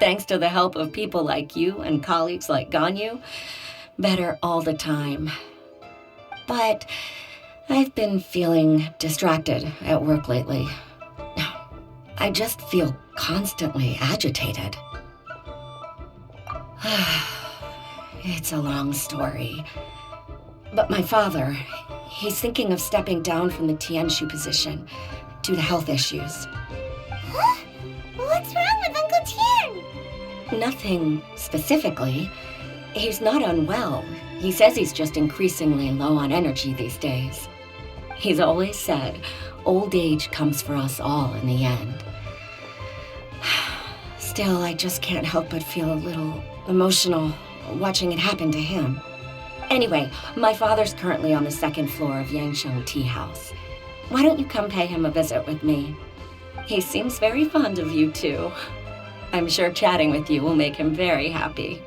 thanks to the help of people like you and colleagues like Ganyu, better all the time. But I've been feeling distracted at work lately. I just feel constantly agitated. It's a long story. But my father, he's thinking of stepping down from the Tianshu position due to health issues. Huh? What's wrong with Uncle Tian? Nothing specifically. He's not unwell. He says he's just increasingly low on energy these days. He's always said, old age comes for us all in the end. Still, I just can't help but feel a little emotional watching it happen to him. Anyway, my father's currently on the second floor of Yangsheng Tea House. Why don't you come pay him a visit with me? He seems very fond of you, too. I'm sure chatting with you will make him very happy.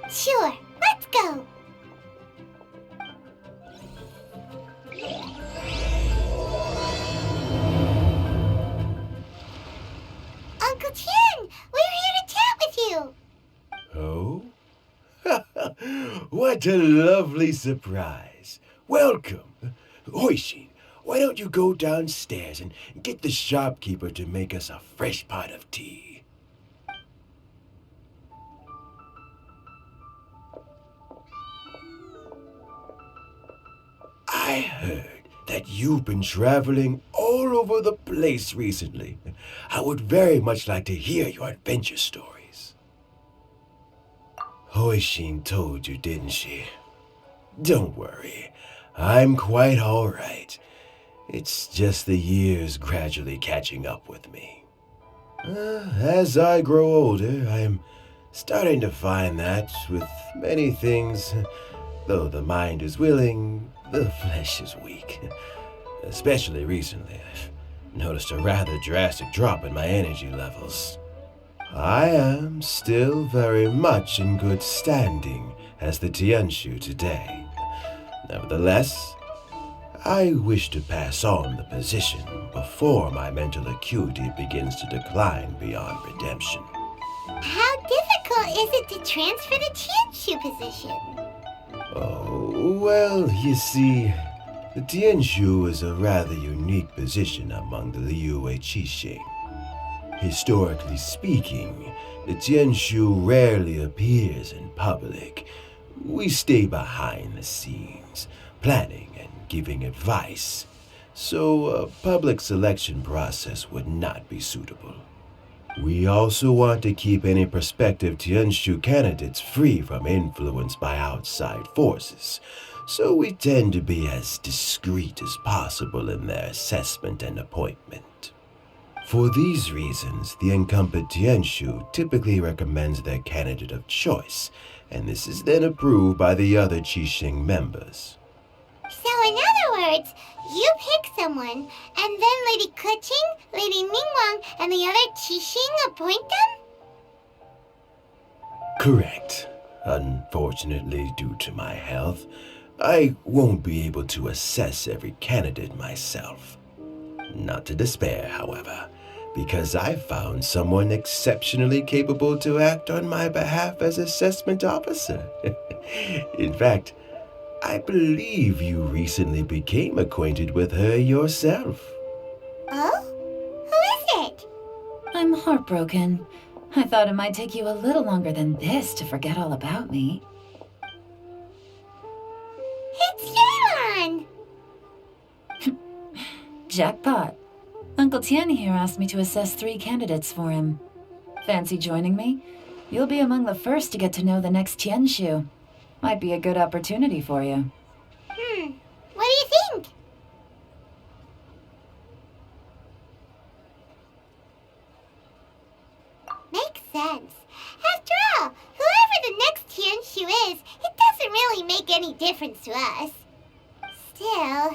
Sure, let's go. Uncle Tian, we're here to chat with you. Oh? What a lovely surprise. Welcome. Ochis, why don't you go downstairs and get the shopkeeper to make us a fresh pot of tea? I heard that you've been traveling all over the place recently. I would very much like to hear your adventure stories. Hoishin told you, didn't she? Don't worry, I'm quite all right. It's just the years gradually catching up with me. As I grow older, I'm starting to find that with many things, though the mind is willing, the flesh is weak. Especially recently, I've noticed a rather drastic drop in my energy levels. I am still very much in good standing as the Tianshu today. Nevertheless, I wish to pass on the position before my mental acuity begins to decline beyond redemption. How difficult is it to transfer the Tianshu position? Oh, well, you see, the Tianshu is a rather unique position among the Liu Qixing. Historically speaking, the Tianshu rarely appears in public. We stay behind the scenes, planning and giving advice, so a public selection process would not be suitable. We also want to keep any prospective Tianshu candidates free from influence by outside forces, so we tend to be as discreet as possible in their assessment and appointment. For these reasons, the incumbent Tianshu typically recommends their candidate of choice, and this is then approved by the other Qixing members. So in other words, you pick someone, and then Lady Keqing, Lady Ningguang, and the other Qixing appoint them? Correct. Unfortunately, due to my health, I won't be able to assess every candidate myself. Not to despair, however, because I found someone exceptionally capable to act on my behalf as assessment officer. In fact, I believe you recently became acquainted with her yourself. Oh? Who is it? I'm heartbroken. I thought it might take you a little longer than this to forget all about me. It's Yaron! Jackpot. Uncle Tian here asked me to assess 3 candidates for him. Fancy joining me? You'll be among the first to get to know the next Tianshu. Might be a good opportunity for you. What do you think? Makes sense. After all, whoever the next Tianshu is, it doesn't really make any difference to us. Still,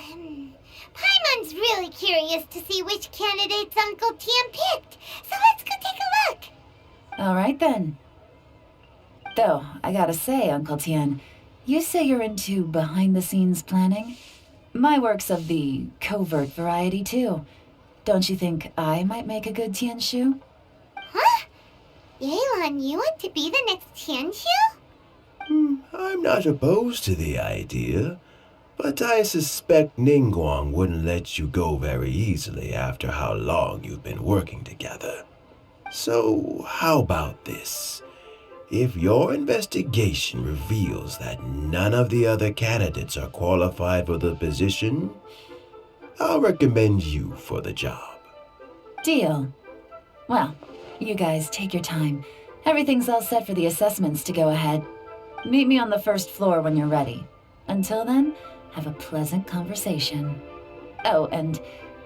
Paimon's really curious to see which candidates Uncle Tian picked, so let's go take a look. All right then. Though, I gotta say, Uncle Tian, you say you're into behind-the-scenes planning? My work's of the covert variety, too. Don't you think I might make a good Tianshu? Huh? Yelan, you want to be the next Tianshu? I'm not opposed to the idea, but I suspect Ningguang wouldn't let you go very easily after how long you've been working together. So, how about this? If your investigation reveals that none of the other candidates are qualified for the position, I'll recommend you for the job. Deal. Well, you guys take your time. Everything's all set for the assessments to go ahead. Meet me on the first floor when you're ready. Until then, have a pleasant conversation. Oh, and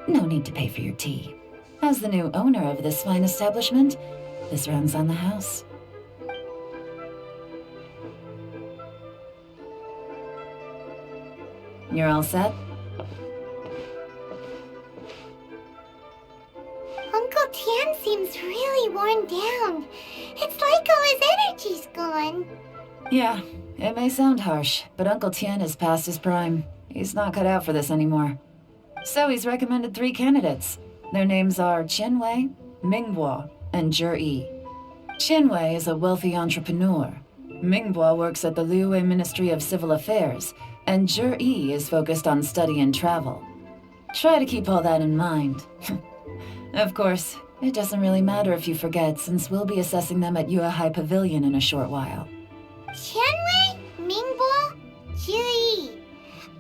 no need to pay for your tea. As the new owner of this fine establishment, this runs on the house. You're all set? Uncle Tian seems really worn down. It's like all his energy's gone. Yeah, it may sound harsh, but Uncle Tian is past his prime. He's not cut out for this anymore. So he's recommended 3 candidates. Their names are Qianwei, Mingbo, and Zhi. Qianwei is a wealthy entrepreneur. Mingbo works at the Liyue Ministry of Civil Affairs, and Zhi is focused on study and travel. Try to keep all that in mind. Of course, it doesn't really matter if you forget, since we'll be assessing them at Yuehai Pavilion in a short while. Qianwei, Mingbo, Zhi.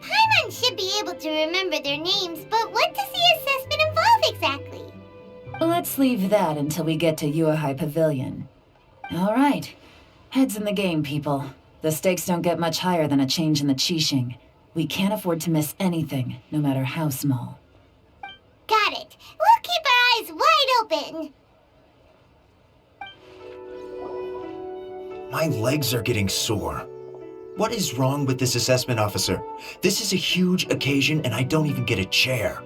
Paimon should be able to remember their names, but what does the assessment involve exactly? Let's leave that until we get to Yuehai Pavilion. All right. Heads in the game, people. The stakes don't get much higher than a change in the Qixing. We can't afford to miss anything, no matter how small. Got it. We'll keep our eyes wide open. My legs are getting sore. What is wrong with this assessment officer? This is a huge occasion and I don't even get a chair.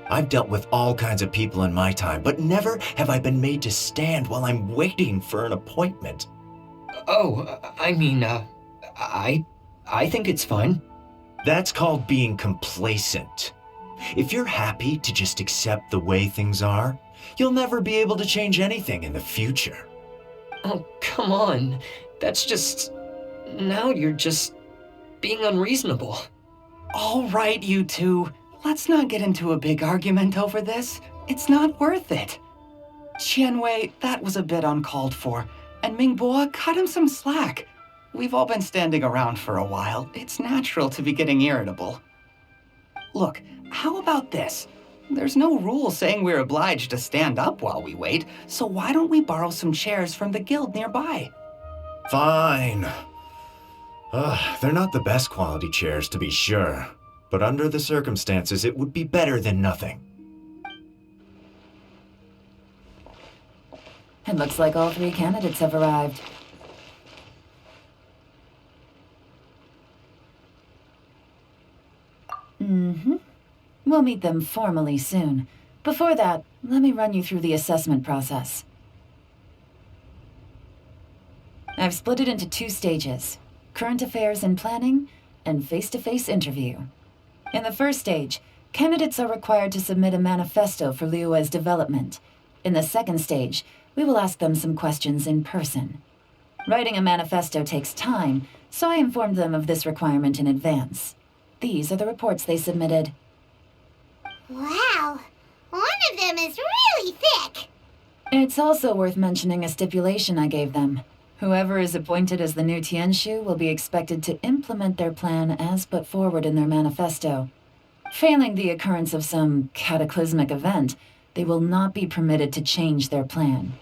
I've dealt with all kinds of people in my time, but never have I been made to stand while I'm waiting for an appointment. Oh, I think it's fine. That's called being complacent. If you're happy to just accept the way things are, you'll never be able to change anything in the future. Oh, come on. That's just... Now you're just being unreasonable. All right, you two. Let's not get into a big argument over this. It's not worth it. Qianwei, that was a bit uncalled for. And Mingbo, cut him some slack. We've all been standing around for a while. It's natural to be getting irritable. Look, how about this? There's no rule saying we're obliged to stand up while we wait, so why don't we borrow some chairs from the guild nearby? Fine. They're not the best quality chairs, to be sure. But under the circumstances, it would be better than nothing. It looks like all 3 candidates have arrived. We'll meet them formally soon. Before that, let me run you through the assessment process. I've split it into 2 stages: current affairs and planning, and face-to-face interview. In the first stage, candidates are required to submit a manifesto for Liyue's development. In the second stage, we will ask them some questions in person. Writing a manifesto takes time, so I informed them of this requirement in advance. These are the reports they submitted. Wow. One of them is really thick. It's also worth mentioning a stipulation I gave them. Whoever is appointed as the new Tianshu will be expected to implement their plan as put forward in their manifesto. Failing the occurrence of some cataclysmic event, they will not be permitted to change their plan.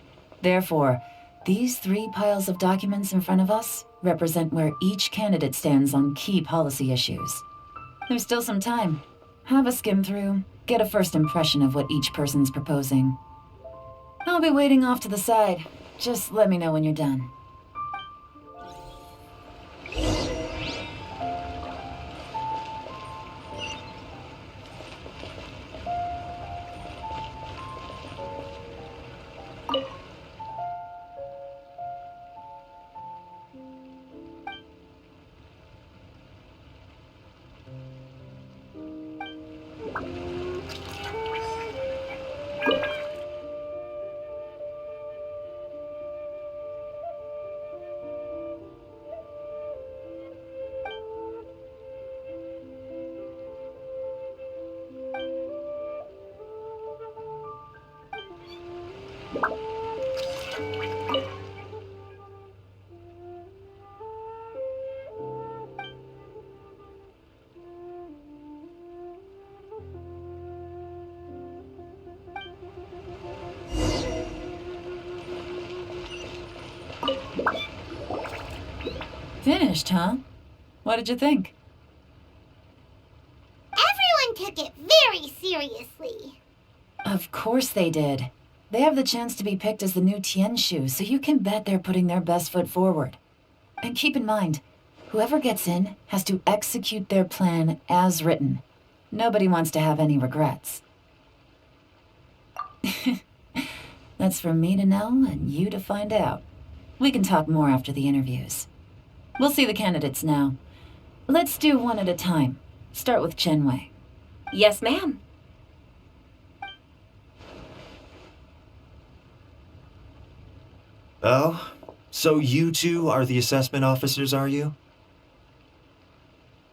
Therefore, these 3 piles of documents in front of us represent where each candidate stands on key policy issues. There's still some time. Have a skim through, get a first impression of what each person's proposing. I'll be waiting off to the side. Just let me know when you're done. Finished, huh? What did you think? Everyone took it very seriously. Of course they did. They have the chance to be picked as the new Tianshu, so you can bet they're putting their best foot forward. And keep in mind, whoever gets in has to execute their plan as written. Nobody wants to have any regrets. That's for me to know and you to find out. We can talk more after the interviews. We'll see the candidates now. Let's do one at a time. Start with Chenwei. Yes, ma'am. Oh, so you two are the assessment officers, are you?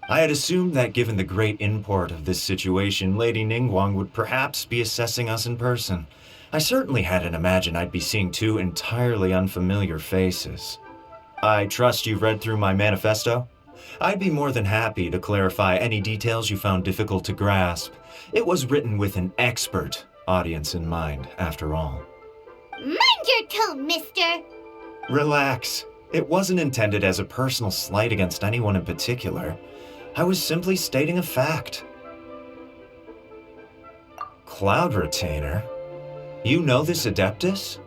I had assumed that given the great import of this situation, Lady Ningguang would perhaps be assessing us in person. I certainly hadn't imagined I'd be seeing two entirely unfamiliar faces. I trust you've read through my manifesto? I'd be more than happy to clarify any details you found difficult to grasp. It was written with an expert audience in mind, after all. Mind your tone, mister. Relax. It wasn't intended as a personal slight against anyone in particular. I was simply stating a fact. Cloud Retainer? You know this Adeptus?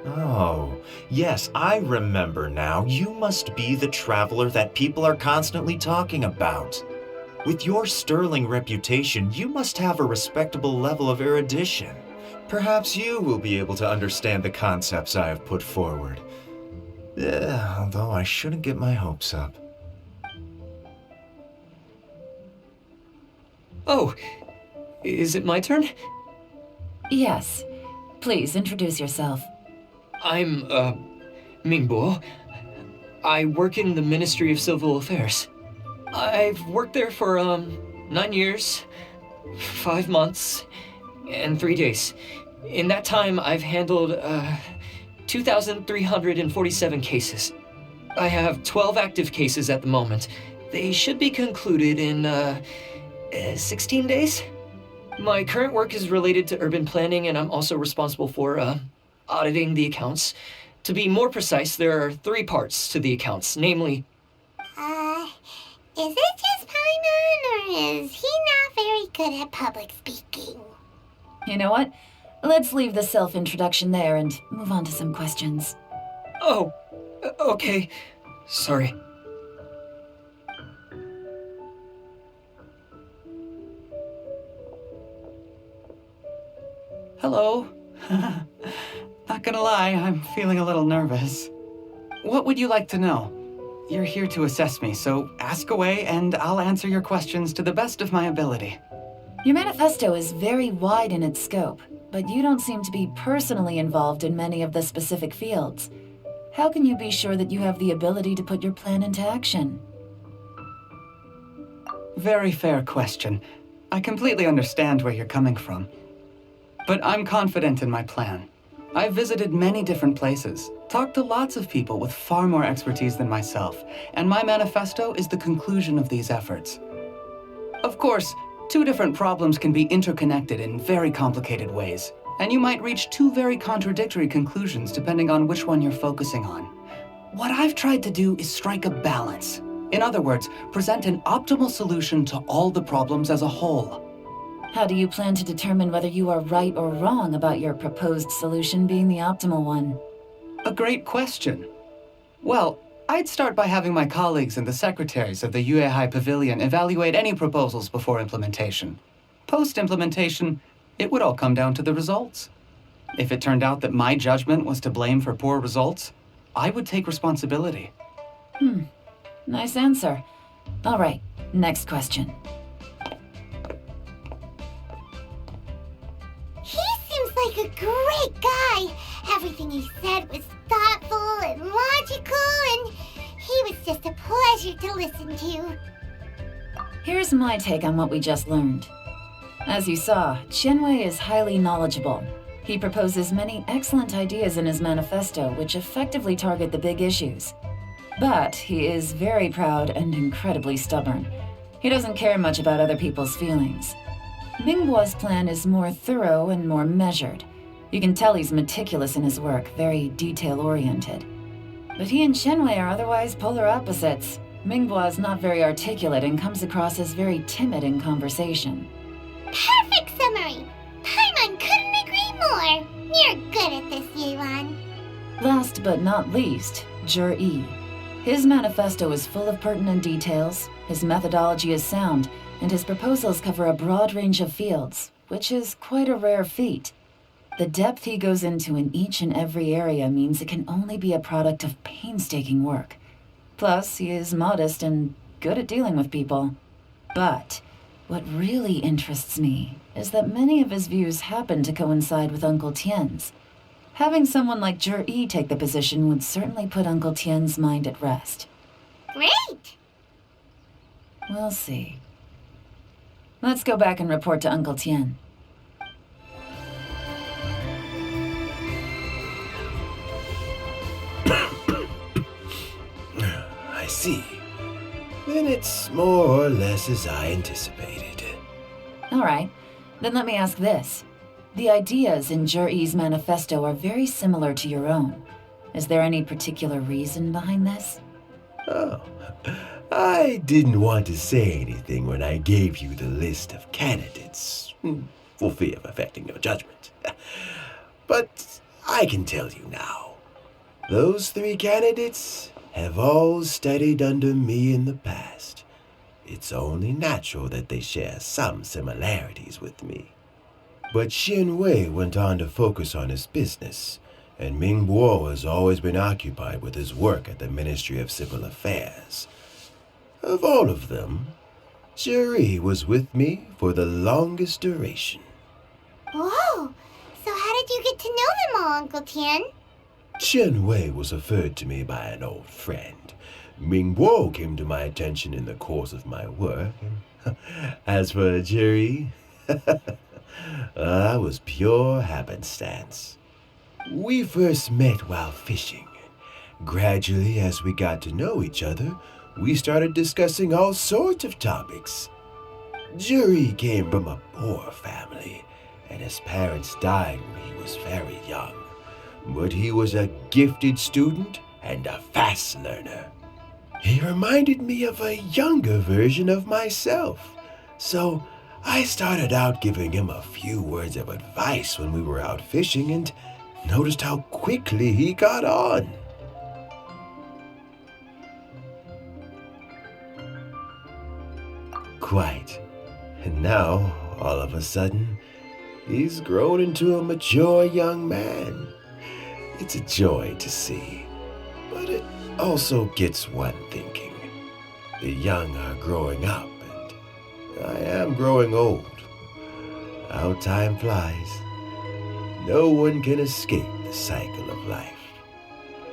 Oh, yes, I remember now. You must be the traveler that people are constantly talking about. With your sterling reputation, you must have a respectable level of erudition. Perhaps you will be able to understand the concepts I have put forward. Although I shouldn't get my hopes up. Oh, is it my turn? Yes. Please introduce yourself. I'm, Mingbo. I work in the Ministry of Civil Affairs. I've worked there for, 9 years, 5 months, and 3 days. In that time, I've handled, 2,347 cases. I have 12 active cases at the moment. They should be concluded in, 16 days? My current work is related to urban planning, and I'm also responsible for, auditing the accounts. To be more precise, there are 3 parts to the accounts, namely... Is it just Paimon, or is he not very good at public speaking? You know what? Let's leave the self-introduction there and move on to some questions. Oh, okay. Sorry. Hello. Not gonna lie, I'm feeling a little nervous. What would you like to know? You're here to assess me, so ask away and I'll answer your questions to the best of my ability. Your manifesto is very wide in its scope, but you don't seem to be personally involved in many of the specific fields. How can you be sure that you have the ability to put your plan into action? Very fair question. I completely understand where you're coming from. But I'm confident in my plan. I've visited many different places, talked to lots of people with far more expertise than myself, and my manifesto is the conclusion of these efforts. Of course, 2 different problems can be interconnected in very complicated ways, and you might reach 2 very contradictory conclusions depending on which one you're focusing on. What I've tried to do is strike a balance. In other words, present an optimal solution to all the problems as a whole. How do you plan to determine whether you are right or wrong about your proposed solution being the optimal one? A great question. Well, I'd start by having my colleagues and the secretaries of the Yuehai Pavilion evaluate any proposals before implementation. Post-implementation, it would all come down to the results. If it turned out that my judgment was to blame for poor results, I would take responsibility. Nice answer. All right, next question. He seems like a great guy. Everything he said was thoughtful and logical, and he was just a pleasure to listen to. Here's my take on what we just learned. As you saw, Chenwei is highly knowledgeable. He proposes many excellent ideas in his manifesto which effectively target the big issues. But he is very proud and incredibly stubborn. He doesn't care much about other people's feelings. Mingbo's plan is more thorough and more measured. You can tell he's meticulous in his work, very detail-oriented. But he and Shenwei are otherwise polar opposites. Minghua is not very articulate and comes across as very timid in conversation. Perfect summary! Paimon couldn't agree more! You're good at this, Yuan. Last but not least, Jur-E. His manifesto is full of pertinent details, his methodology is sound, and his proposals cover a broad range of fields, which is quite a rare feat. The depth he goes into in each and every area means it can only be a product of painstaking work. Plus, he is modest and good at dealing with people. But what really interests me is that many of his views happen to coincide with Uncle Tien's. Having someone like Jur-E take the position would certainly put Uncle Tien's mind at rest. Great! We'll see. Let's go back and report to Uncle Tien. I see. Then it's more or less as I anticipated. All right, then let me ask this. The ideas in Jur-E's manifesto are very similar to your own. Is there any particular reason behind this? Oh, I didn't want to say anything when I gave you the list of candidates, for fear of affecting your judgment. But I can tell you now. Those 3 candidates have all studied under me in the past. It's only natural that they share some similarities with me. But Shenwei went on to focus on his business, and Mingbo has always been occupied with his work at the Ministry of Civil Affairs. Of all of them, Jur-E was with me for the longest duration. Whoa! So how did you get to know them all, Uncle Tien? Shenwei was referred to me by an old friend. Mingbo came to my attention in the course of my work. As for Jur-E, that was pure happenstance. We first met while fishing. Gradually, as we got to know each other, we started discussing all sorts of topics. Jur-E came from a poor family, and his parents died when he was very young. But he was a gifted student and a fast learner. He reminded me of a younger version of myself, so I started out giving him a few words of advice when we were out fishing and noticed how quickly he got on. Quite. And now, all of a sudden, he's grown into a mature young man. It's a joy to see, but it also gets one thinking. The young are growing up, and I am growing old. How time flies. No one can escape the cycle of life.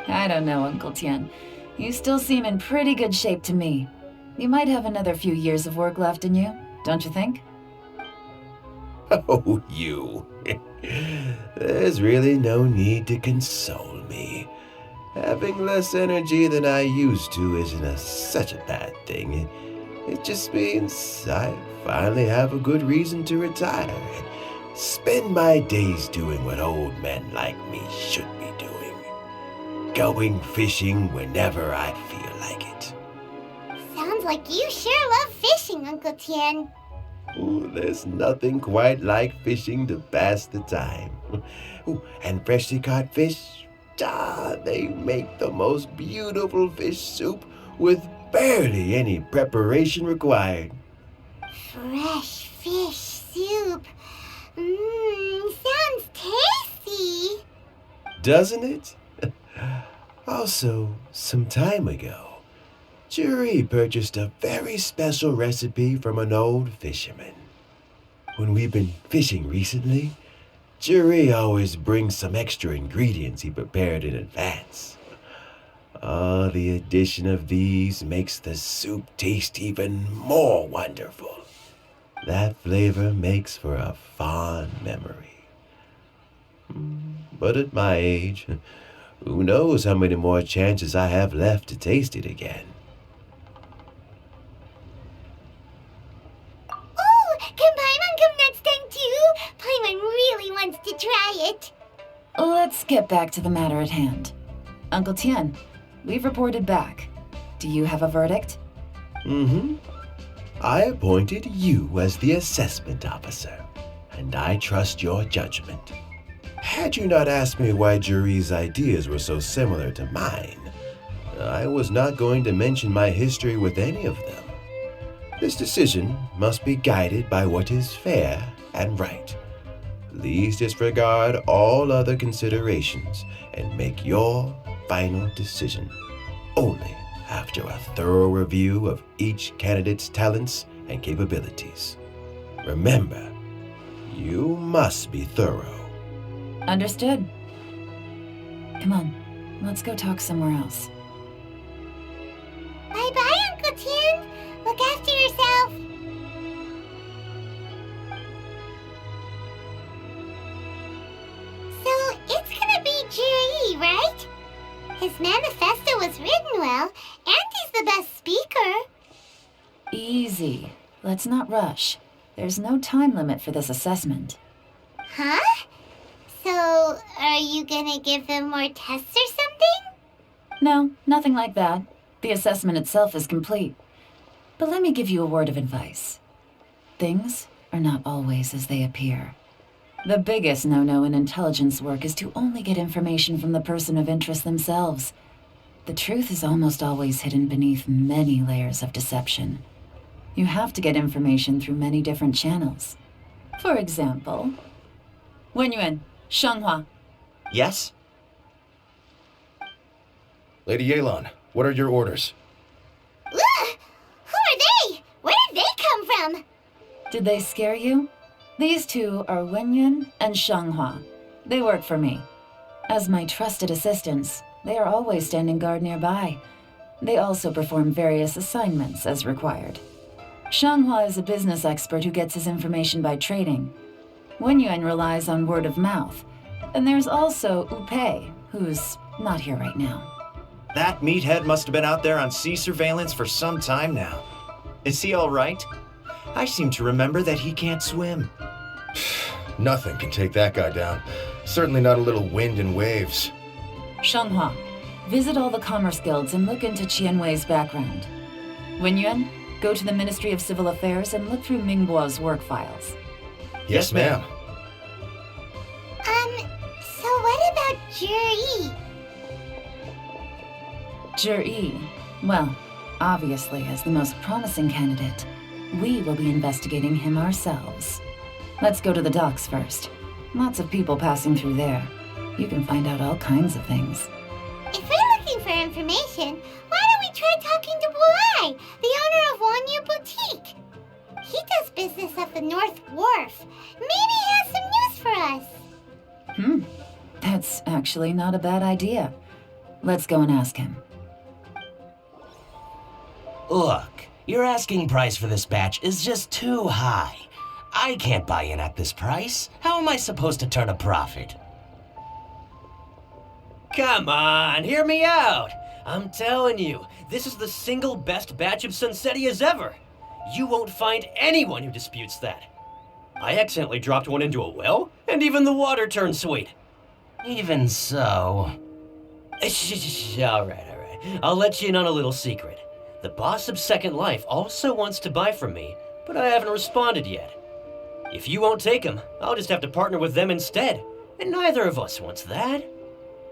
I don't know, Uncle Tien. You still seem in pretty good shape to me. You might have another few years of work left in you, don't you think? Oh, you. There's really no need to console me. Having less energy than I used to isn't such a bad thing. It just means I finally have a good reason to retire and spend my days doing what old men like me should be doing. Going fishing whenever I feel like it. Sounds like you sure love fishing, Uncle Tien. Ooh, there's nothing quite like fishing to pass the time. Ooh, and freshly caught fish, they make the most beautiful fish soup with barely any preparation required. Fresh fish soup. Sounds tasty. Doesn't it? Also, some time ago, Jur-E purchased a very special recipe from an old fisherman. When we've been fishing recently, Jur-E always brings some extra ingredients he prepared in advance. The addition of these makes the soup taste even more wonderful. That flavor makes for a fond memory. But at my age, who knows how many more chances I have left to taste it again. Oh, can Paimon come next time too? Paimon really wants to try it. Let's get back to the matter at hand. Uncle Tien, we've reported back. Do you have a verdict? Mm-hmm. I appointed you as the assessment officer, and I trust your judgment. Had you not asked me why Juri's ideas were so similar to mine, I was not going to mention my history with any of them. This decision must be guided by what is fair and right. Please disregard all other considerations and make your final decision only after a thorough review of each candidate's talents and capabilities. Remember, you must be thorough. Understood. Come on, let's go talk somewhere else. Bye-bye, Uncle Tien. Look after yourself. So, it's gonna be Juri, right? His manifesto was written well, and he's the best speaker. Easy. Let's not rush. There's no time limit for this assessment. Huh? So, are you gonna give them more tests or something? No, nothing like that. The assessment itself is complete. But let me give you a word of advice. Things are not always as they appear. The biggest no-no in intelligence work is to only get information from the person of interest themselves. The truth is almost always hidden beneath many layers of deception. You have to get information through many different channels. For example, Wenyuan, Shenghua. Yes? Lady Yelan, what are your orders? Ugh! Who are they? Where did they come from? Did they scare you? These two are Wenyuan and Shenghua. They work for me. As my trusted assistants, they are always standing guard nearby. They also perform various assignments as required. Shenghua is a business expert who gets his information by trading. Wenyuan relies on word of mouth. And there's also Upei, who's not here right now. That meathead must have been out there on sea surveillance for some time now. Is he all right? I seem to remember that he can't swim. Nothing can take that guy down. Certainly not a little wind and waves. Shenghua, visit all the commerce guilds and look into Qianwei's background. Wenyuan, go to the Ministry of Civil Affairs and look through Mingbo's work files. Yes, ma'am. So what about Juri? Juri, well, obviously as the most promising candidate, we will be investigating him ourselves. Let's go to the docks first. Lots of people passing through there. You can find out all kinds of things. If we're looking for information, why don't we try talking to Buai, the owner of Wanyu Boutique? He does business at the North Wharf. Maybe he has some news for us. That's actually not a bad idea. Let's go and ask him. Look, your asking price for this batch is just too high. I can't buy in at this price. How am I supposed to turn a profit? Come on, hear me out. I'm telling you, this is the single best batch of Sunsettias ever. You won't find anyone who disputes that. I accidentally dropped one into a well, and even the water turned sweet. Even so... All right. I'll let you in on a little secret. The boss of Second Life also wants to buy from me, but I haven't responded yet. If you won't take him, I'll just have to partner with them instead, and neither of us wants that.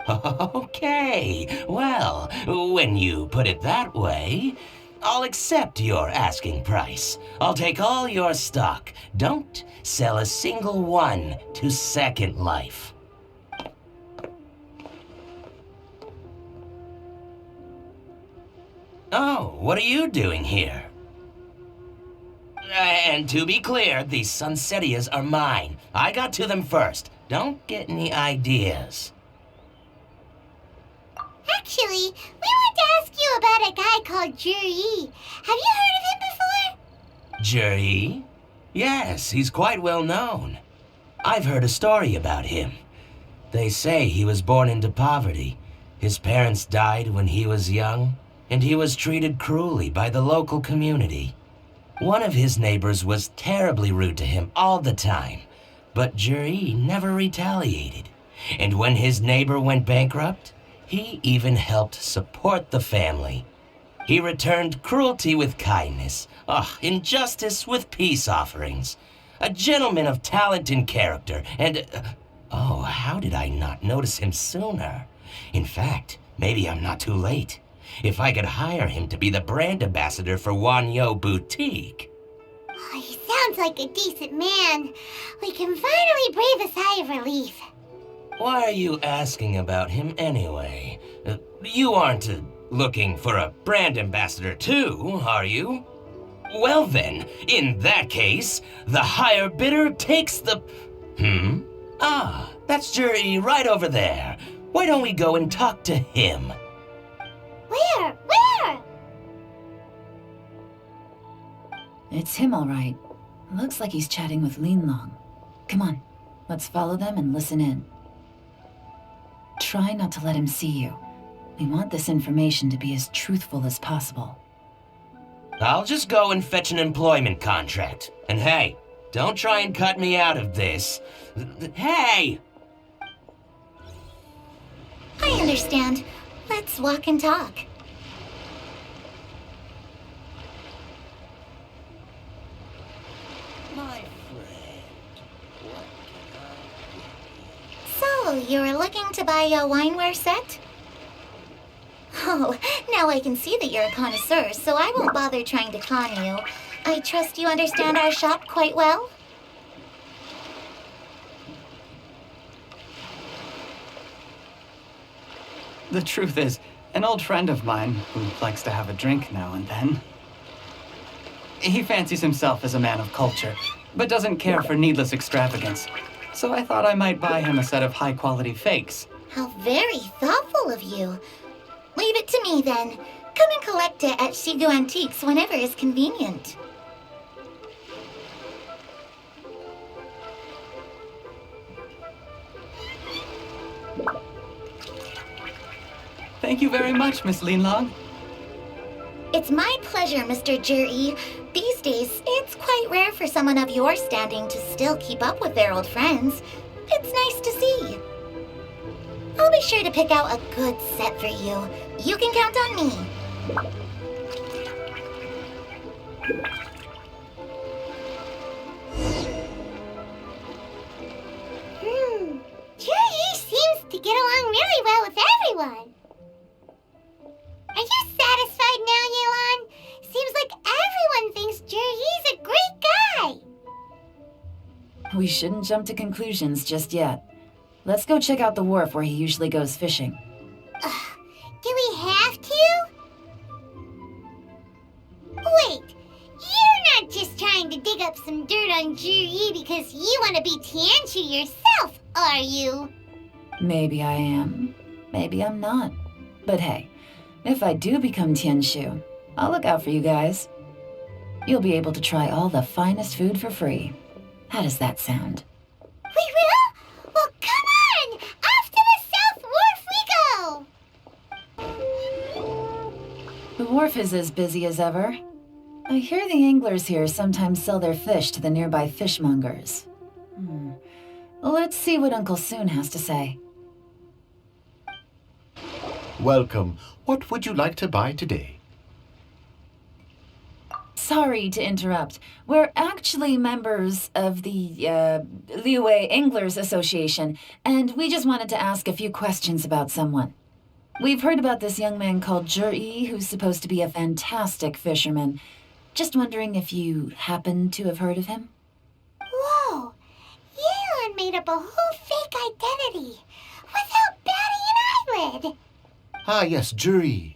Okay, well, when you put it that way, I'll accept your asking price. I'll take all your stock. Don't sell a single one to Second Life. Oh, what are you doing here? And to be clear, these Sunsettias are mine. I got to them first. Don't get any ideas. Actually, we want to ask you about a guy called Juri. Have you heard of him before? Juri? Yes, he's quite well known. I've heard a story about him. They say he was born into poverty. His parents died when he was young, and he was treated cruelly by the local community. One of his neighbors was terribly rude to him all the time, but Juri never retaliated. And when his neighbor went bankrupt, He even helped support the family. He returned cruelty with kindness, injustice with peace offerings. A gentleman of talent and character, and... how did I not notice him sooner? In fact, maybe I'm not too late. If I could hire him to be the brand ambassador for Wanyo Boutique. Oh, he sounds like a decent man. We can finally breathe a sigh of relief. Why are you asking about him anyway? You aren't looking for a brand ambassador too, are you? Well then, in that case, the higher bidder takes the... that's Jury right over there. Why don't we go and talk to him? Where? Where? It's him, all right. Looks like he's chatting with Lin Long. Come on, let's follow them and listen in. Try not to let him see you. We want this information to be as truthful as possible. I'll just go and fetch an employment contract. And hey, don't try and cut me out of this. Hey! I understand. Let's walk and talk. My friend, what can So, you were looking to buy a wineware set? Oh, now I can see that you're a connoisseur, so I won't bother trying to con you. I trust you understand our shop quite well? The truth is, an old friend of mine who likes to have a drink now and then. He fancies himself as a man of culture, but doesn't care for needless extravagance. So I thought I might buy him a set of high-quality fakes. How very thoughtful of you. Leave it to me, then. Come and collect it at Shigu Antiques whenever is convenient. Thank you very much, Miss Lin Long. It's my pleasure, Mr. Juri. These days, it's quite rare for someone of your standing to still keep up with their old friends. It's nice to see. I'll be sure to pick out a good set for you. You can count on me. Juri seems to get along really well with everyone. Are you satisfied now, Yelan? Seems like everyone thinks Juri's a great guy. We shouldn't jump to conclusions just yet. Let's go check out the wharf where he usually goes fishing. Do we have to? Wait, you're not just trying to dig up some dirt on Juri because you want to be Tianshu yourself, are you? Maybe I am. Maybe I'm not. But hey, if I do become Tianshu, I'll look out for you guys. You'll be able to try all the finest food for free. How does that sound? We will? Well, come on! Off to the South Wharf we go! The wharf is as busy as ever. I hear the anglers here sometimes sell their fish to the nearby fishmongers. Let's see what Uncle Soon has to say. Welcome. What would you like to buy today? Sorry to interrupt. We're actually members of the, Liyue Anglers Association, and we just wanted to ask a few questions about someone. We've heard about this young man called Juri, who's supposed to be a fantastic fisherman. Just wondering if you happen to have heard of him? Whoa! Yelan made up a whole fake identity without batting an eyelid! Ah, yes, Juri.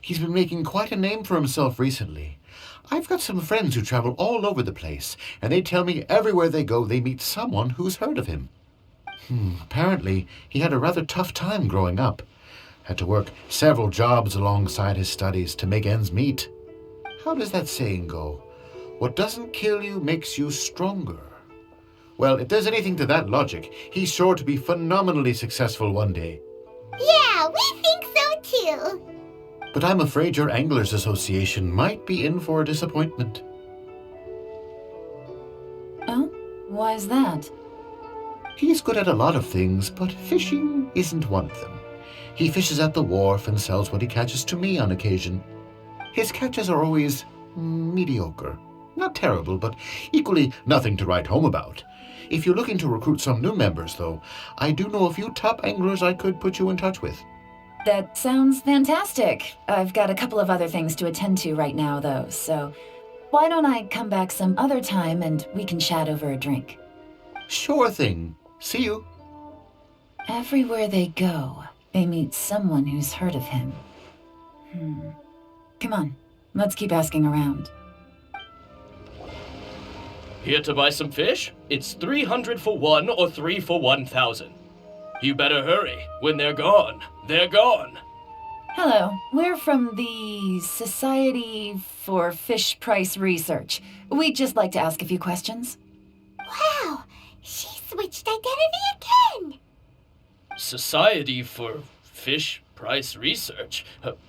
He's been making quite a name for himself recently. I've got some friends who travel all over the place, and they tell me everywhere they go they meet someone who's heard of him. Apparently, he had a rather tough time growing up. Had to work several jobs alongside his studies to make ends meet. How does that saying go? What doesn't kill you makes you stronger. Well, if there's anything to that logic, he's sure to be phenomenally successful one day. Yeah, we think so too. But I'm afraid your Anglers Association might be in for a disappointment. Oh? Why is that? He's good at a lot of things, but fishing isn't one of them. He fishes at the wharf and sells what he catches to me on occasion. His catches are always mediocre. Not terrible, but equally nothing to write home about. If you're looking to recruit some new members, though, I do know a few top anglers I could put you in touch with. That sounds fantastic. I've got a couple of other things to attend to right now, though, so why don't I come back some other time and we can chat over a drink? Sure thing. See you. Everywhere they go, they meet someone who's heard of him. Come on, let's keep asking around. Here to buy some fish? It's 300 for one or 3 for 1,000. You better hurry. When they're gone, they're gone. Hello, we're from the Society for Fish Price Research. We'd just like to ask a few questions. Wow, she switched identity again! Society for Fish Price Research?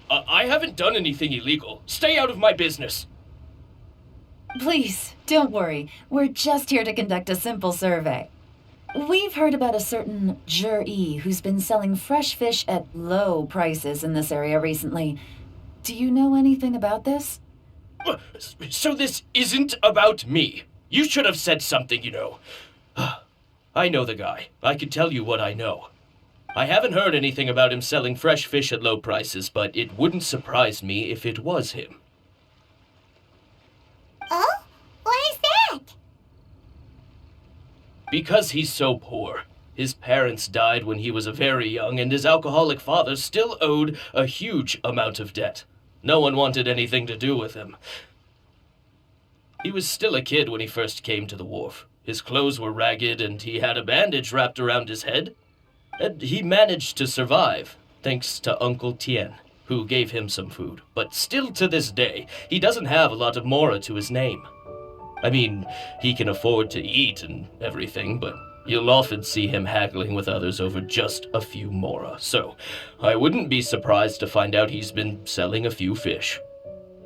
I haven't done anything illegal. Stay out of my business. Please, don't worry. We're just here to conduct a simple survey. We've heard about a certain Jur-E who's been selling fresh fish at low prices in this area recently. Do you know anything about this? So this isn't about me. You should have said something, you know. I know the guy. I could tell you what I know. I haven't heard anything about him selling fresh fish at low prices, but it wouldn't surprise me if it was him. Oh? Why is that? Because he's so poor. His parents died when he was very young, and his alcoholic father still owed a huge amount of debt. No one wanted anything to do with him. He was still a kid when he first came to the wharf. His clothes were ragged, and he had a bandage wrapped around his head. And he managed to survive, thanks to Uncle Tien, who gave him some food. But still to this day, he doesn't have a lot of mora to his name. I mean, he can afford to eat and everything, but you'll often see him haggling with others over just a few mora. So, I wouldn't be surprised to find out he's been selling a few fish.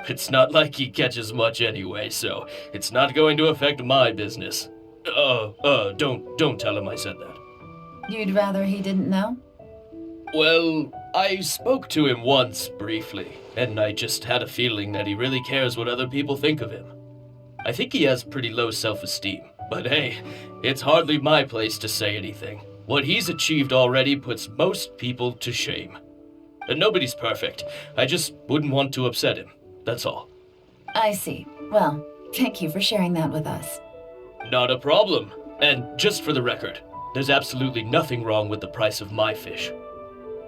It's not like he catches much anyway, so it's not going to affect my business. Don't tell him I said that. You'd rather he didn't know? Well, I spoke to him once, briefly, and I just had a feeling that he really cares what other people think of him. I think he has pretty low self-esteem, but hey, it's hardly my place to say anything. What he's achieved already puts most people to shame. And nobody's perfect. I just wouldn't want to upset him, that's all. I see. Well, thank you for sharing that with us. Not a problem. And just for the record, there's absolutely nothing wrong with the price of my fish.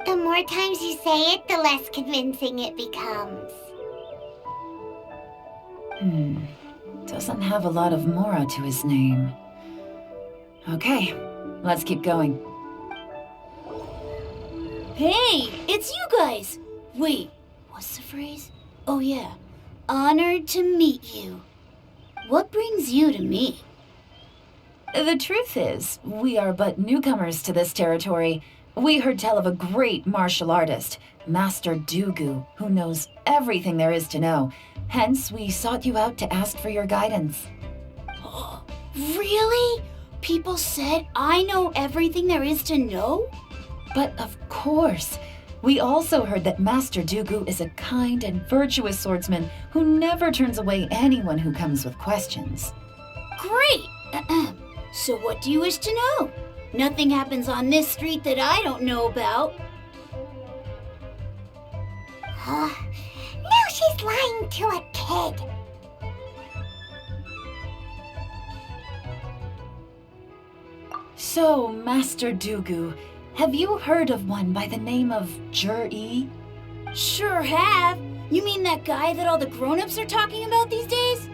The more times you say it, the less convincing it becomes. Doesn't have a lot of mora to his name. Okay, let's keep going. Hey, it's you guys! Wait, what's the phrase? Oh yeah, honored to meet you. What brings you to me? The truth is, we are but newcomers to this territory. We heard tell of a great martial artist, Master Dugu, who knows everything there is to know. Hence, we sought you out to ask for your guidance. Really? People said I know everything there is to know? But of course. We also heard that Master Dugu is a kind and virtuous swordsman who never turns away anyone who comes with questions. Great! So what do you wish to know? Nothing happens on this street that I don't know about. Now she's lying to a kid. So, Master Dugu, have you heard of one by the name of Jur-E? Sure have. You mean that guy that all the grown-ups are talking about these days?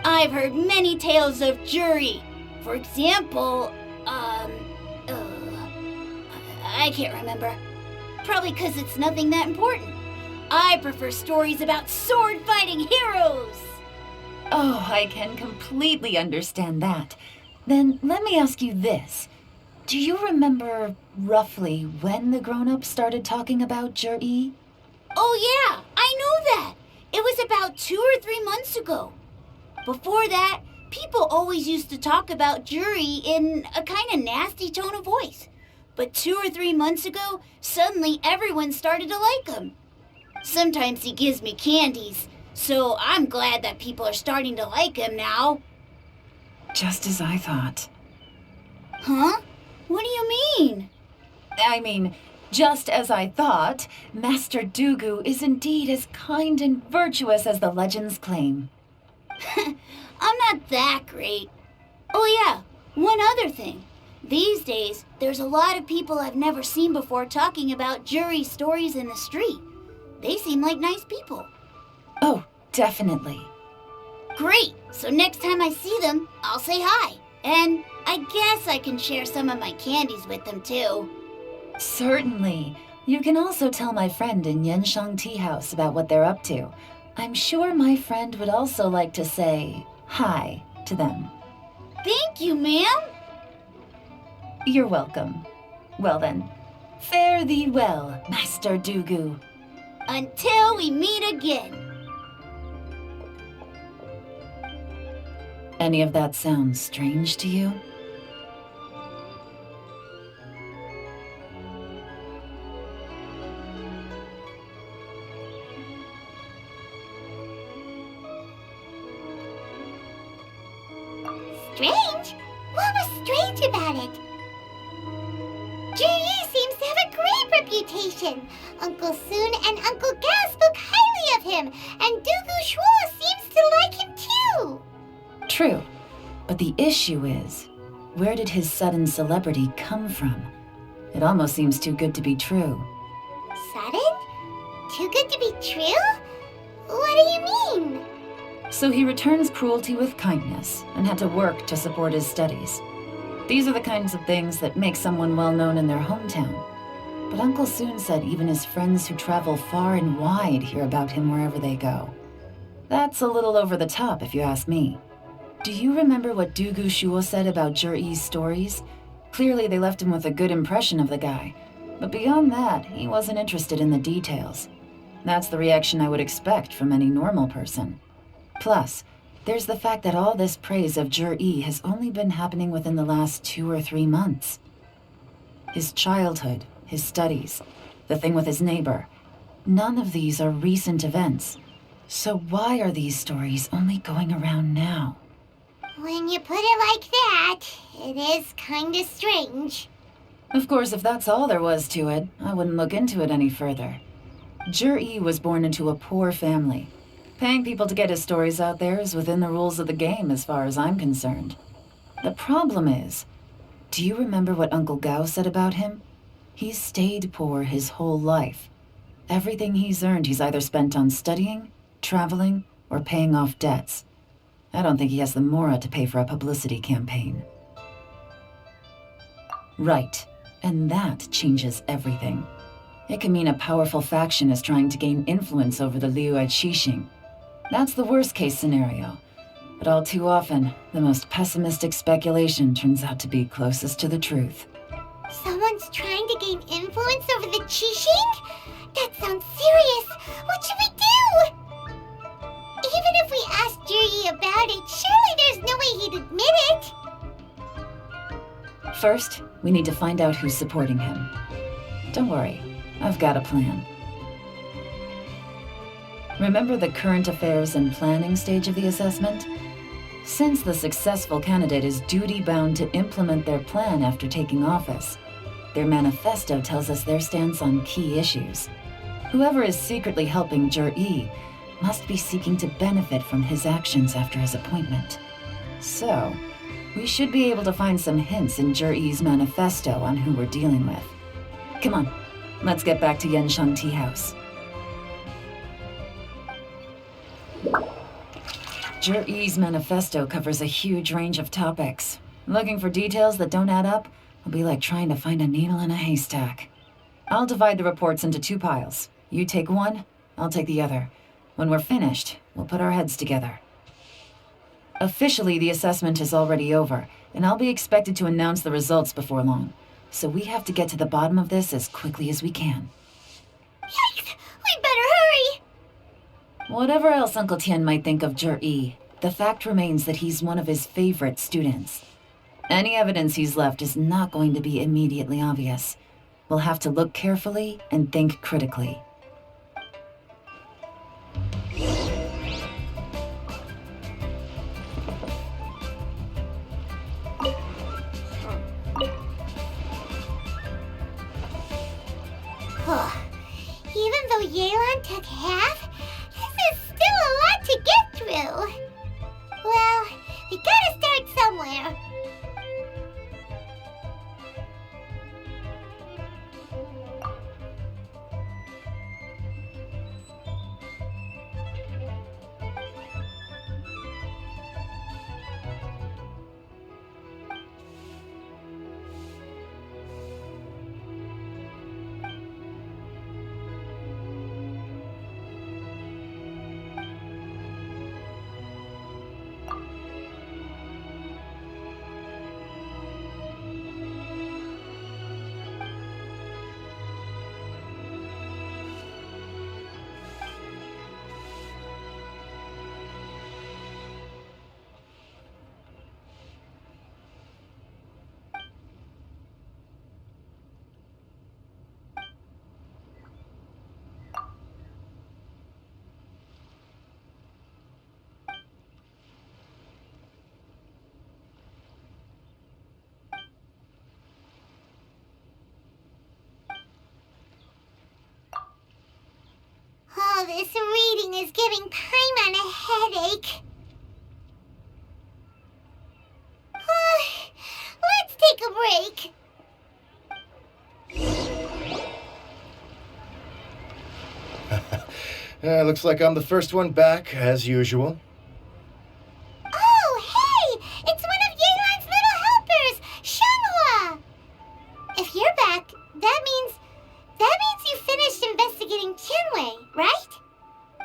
I've heard many tales of Jur-E. For example, I can't remember. Probably because it's nothing that important. I prefer stories about sword-fighting heroes. Oh, I can completely understand that. Then let me ask you this. Do you remember roughly when the grown-ups started talking about Jur-E? Oh yeah, I know that. It was about 2 or 3 months ago. Before that, people always used to talk about Jur-E in a kind of nasty tone of voice. But 2 or 3 months ago, suddenly everyone started to like him. Sometimes he gives me candies, so I'm glad that people are starting to like him now. Just as I thought. Huh? What do you mean? I mean, just as I thought, Master Dugu is indeed as kind and virtuous as the legends claim. I'm not that great. Oh yeah, one other thing. These days, there's a lot of people I've never seen before talking about jury stories in the street. They seem like nice people. Oh, definitely. Great! So next time I see them, I'll say hi. And I guess I can share some of my candies with them too. Certainly. You can also tell my friend in Yenshang Tea House about what they're up to. I'm sure my friend would also like to say hi to them. Thank you, ma'am. You're welcome. Well then, fare thee well, Master Dugu. Until we meet again. Any of that sound strange to you? Strange? What was strange about it? Ji seems to have a great reputation. Uncle Soon and Uncle Gao spoke highly of him, and Dugu Shuo seems to like him too. True. But the issue is, where did his sudden celebrity come from? It almost seems too good to be true. Sudden? Too good to be true? What do you mean? So he returns cruelty with kindness and had to work to support his studies. These are the kinds of things that make someone well known in their hometown. But Uncle Soon said even his friends who travel far and wide hear about him wherever they go. That's a little over the top, if you ask me. Do you remember what Dugu Shuo said about Zhiyi's stories? Clearly they left him with a good impression of the guy. But beyond that, he wasn't interested in the details. That's the reaction I would expect from any normal person. Plus, there's the fact that all this praise of Zhiyi has only been happening within the last 2 or 3 months. His childhood, his studies, the thing with his neighbor, none of these are recent events. So why are these stories only going around now? When you put it like that, it is kinda strange. Of course, if that's all there was to it, I wouldn't look into it any further. Zhiyi was born into a poor family. Paying people to get his stories out there is within the rules of the game as far as I'm concerned. The problem is, do you remember what Uncle Gao said about him? He's stayed poor his whole life. Everything he's earned he's either spent on studying, traveling, or paying off debts. I don't think he has the mora to pay for a publicity campaign. Right, and that changes everything. It can mean a powerful faction is trying to gain influence over the Liu at Xixing. That's the worst-case scenario. But all too often, the most pessimistic speculation turns out to be closest to the truth. Someone's trying to gain influence over the Qixing? That sounds serious. What should we do? Even if we asked Zhiyi about it, surely there's no way he'd admit it. First, we need to find out who's supporting him. Don't worry, I've got a plan. Remember the current affairs and planning stage of the assessment? Since the successful candidate is duty-bound to implement their plan after taking office, their manifesto tells us their stance on key issues. Whoever is secretly helping Zhiyi must be seeking to benefit from his actions after his appointment. So, we should be able to find some hints in Zhiyi's manifesto on who we're dealing with. Come on, let's get back to Yenshang Tea House. Zhiyi's manifesto covers a huge range of topics. Looking for details that don't add up will be like trying to find a needle in a haystack. I'll divide the reports into 2 piles. You take one, I'll take the other. When we're finished, we'll put our heads together. Officially, the assessment is already over, and I'll be expected to announce the results before long. So we have to get to the bottom of this as quickly as we can. Yikes! We better hurry! Whatever else Uncle Tian might think of Zhiyi, the fact remains that he's one of his favorite students. Any evidence he's left is not going to be immediately obvious. We'll have to look carefully and think critically. Even though Yelan took half, this is still a lot to get through. Well, we gotta start somewhere. Oh, this reading is giving Paimon a headache. Let's take a break. Looks like I'm the first one back, as usual. Oh, hey! It's one of Yelan's little helpers, Shenhua! If you're back, that means you finished investigating Tianwei, right?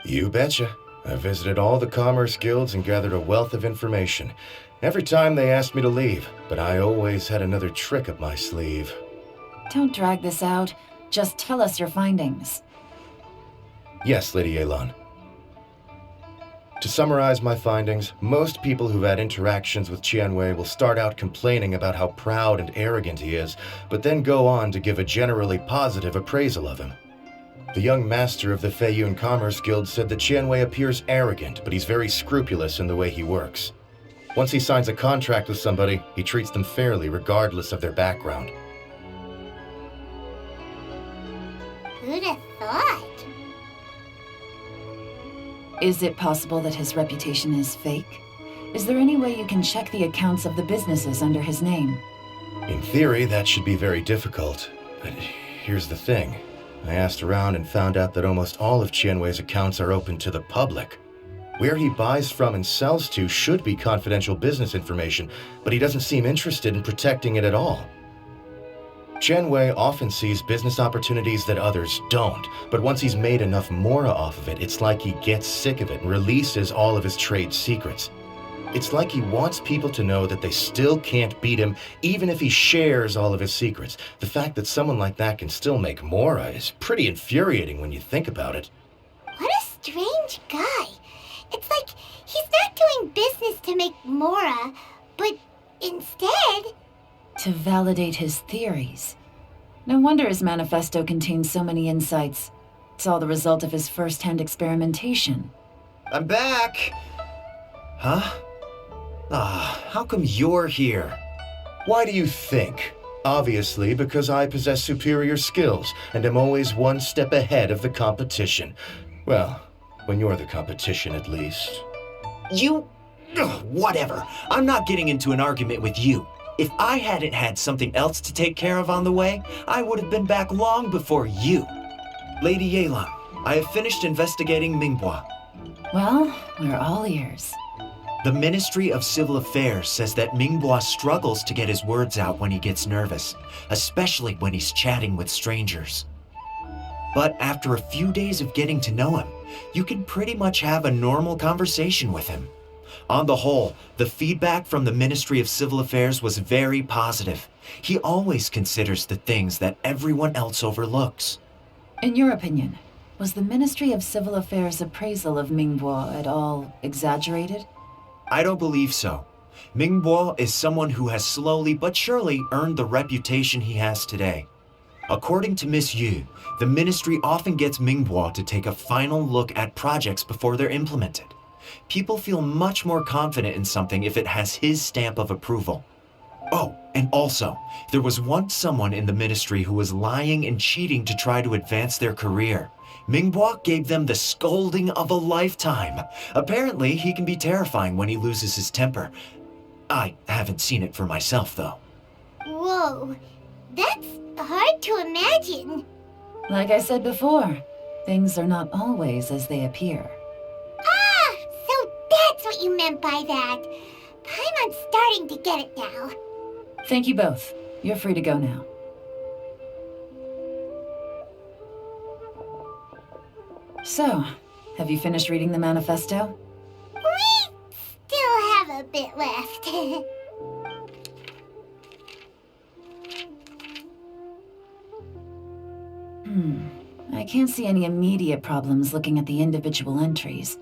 You betcha. I visited all the commerce guilds and gathered a wealth of information. Every time they asked me to leave, but I always had another trick up my sleeve. Don't drag this out. Just tell us your findings. Yes, Lady Yelan. To summarize my findings, most people who've had interactions with Tianwei will start out complaining about how proud and arrogant he is, but then go on to give a generally positive appraisal of him. The young master of the Feiyun Commerce Guild said that Tianwei appears arrogant, but he's very scrupulous in the way he works. Once he signs a contract with somebody, he treats them fairly regardless of their background. Who'd have thought? Is it possible that his reputation is fake? Is there any way you can check the accounts of the businesses under his name? In theory, that should be very difficult. But here's the thing. I asked around and found out that almost all of Tianwei's accounts are open to the public. Where he buys from and sells to should be confidential business information, but he doesn't seem interested in protecting it at all. Tianwei often sees business opportunities that others don't, but once he's made enough mora off of it, it's like he gets sick of it and releases all of his trade secrets. It's like he wants people to know that they still can't beat him, even if he shares all of his secrets. The fact that someone like that can still make mora is pretty infuriating when you think about it. What a strange guy. It's like he's not doing business to make mora, but instead... To validate his theories. No wonder his manifesto contains so many insights. It's all the result of his first-hand experimentation. I'm back! Huh? How come you're here? Why do you think? Obviously, because I possess superior skills and am always one step ahead of the competition. Well, when you're the competition, at least. You... whatever. I'm not getting into an argument with you. If I hadn't had something else to take care of on the way, I would have been back long before you. Lady Yelan, I have finished investigating Mingbua. Well, we're all ears. The Ministry of Civil Affairs says that Mingbua struggles to get his words out when he gets nervous, especially when he's chatting with strangers. But after a few days of getting to know him, you can pretty much have a normal conversation with him. On the whole, the feedback from the Ministry of Civil Affairs was very positive. He always considers the things that everyone else overlooks. In your opinion, was the Ministry of Civil Affairs' appraisal of Mingbua at all exaggerated? I don't believe so. Mingbo is someone who has slowly but surely earned the reputation he has today. According to Miss Yu, the ministry often gets Mingbo to take a final look at projects before they're implemented. People feel much more confident in something if it has his stamp of approval. Oh, and also, there was once someone in the ministry who was lying and cheating to try to advance their career. Mingbo gave them the scolding of a lifetime. Apparently, he can be terrifying when he loses his temper. I haven't seen it for myself, though. Whoa, that's hard to imagine. Like I said before, things are not always as they appear. Ah, so that's what you meant by that. Paimon's starting to get it now. Thank you both. You're free to go now. So, have you finished reading the manifesto? We still have a bit left. I can't see any immediate problems looking at the individual entries.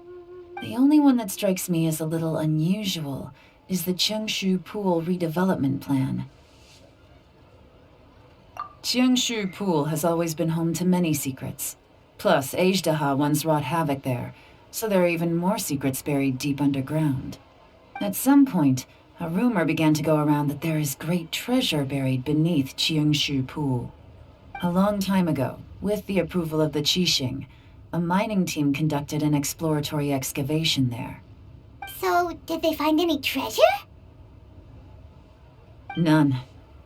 The only one that strikes me as a little unusual is the Chengshu Pool redevelopment plan. Chengshu Pool has always been home to many secrets. Plus, Ajdaha once wrought havoc there, so there are even more secrets buried deep underground. At some point, a rumor began to go around that there is great treasure buried beneath Chengshu Pool. A long time ago, with the approval of the Qixing, a mining team conducted an exploratory excavation there. So, did they find any treasure? None.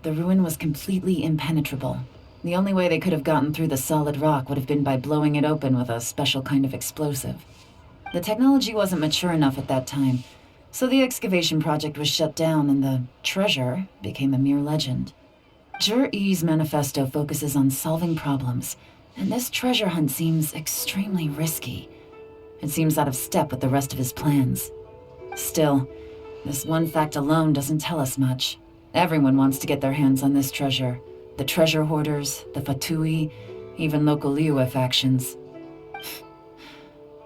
The ruin was completely impenetrable. The only way they could have gotten through the solid rock would have been by blowing it open with a special kind of explosive. The technology wasn't mature enough at that time, so the excavation project was shut down and the treasure became a mere legend. Zhi-Yi's manifesto focuses on solving problems, and this treasure hunt seems extremely risky. It seems out of step with the rest of his plans. Still, this one fact alone doesn't tell us much. Everyone wants to get their hands on this treasure. The treasure hoarders, the Fatui, even local Liyue factions.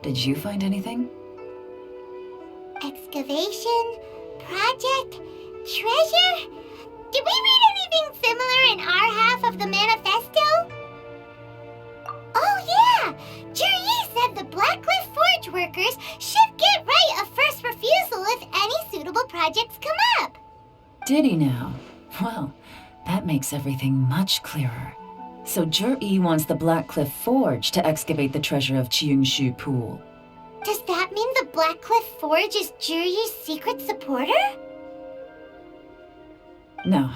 Did you find anything? Excavation? Project? Treasure? Did we read anything similar in our half of the manifesto? Oh yeah! Juri said the Blackcliff Forge workers should get right of first refusal if any suitable projects come up. Did he now? Well, that makes everything much clearer. So Zhi-Yi wants the Blackcliff Forge to excavate the treasure of Chengshu Pool. Does that mean the Blackcliff Forge is Juri's secret supporter? No,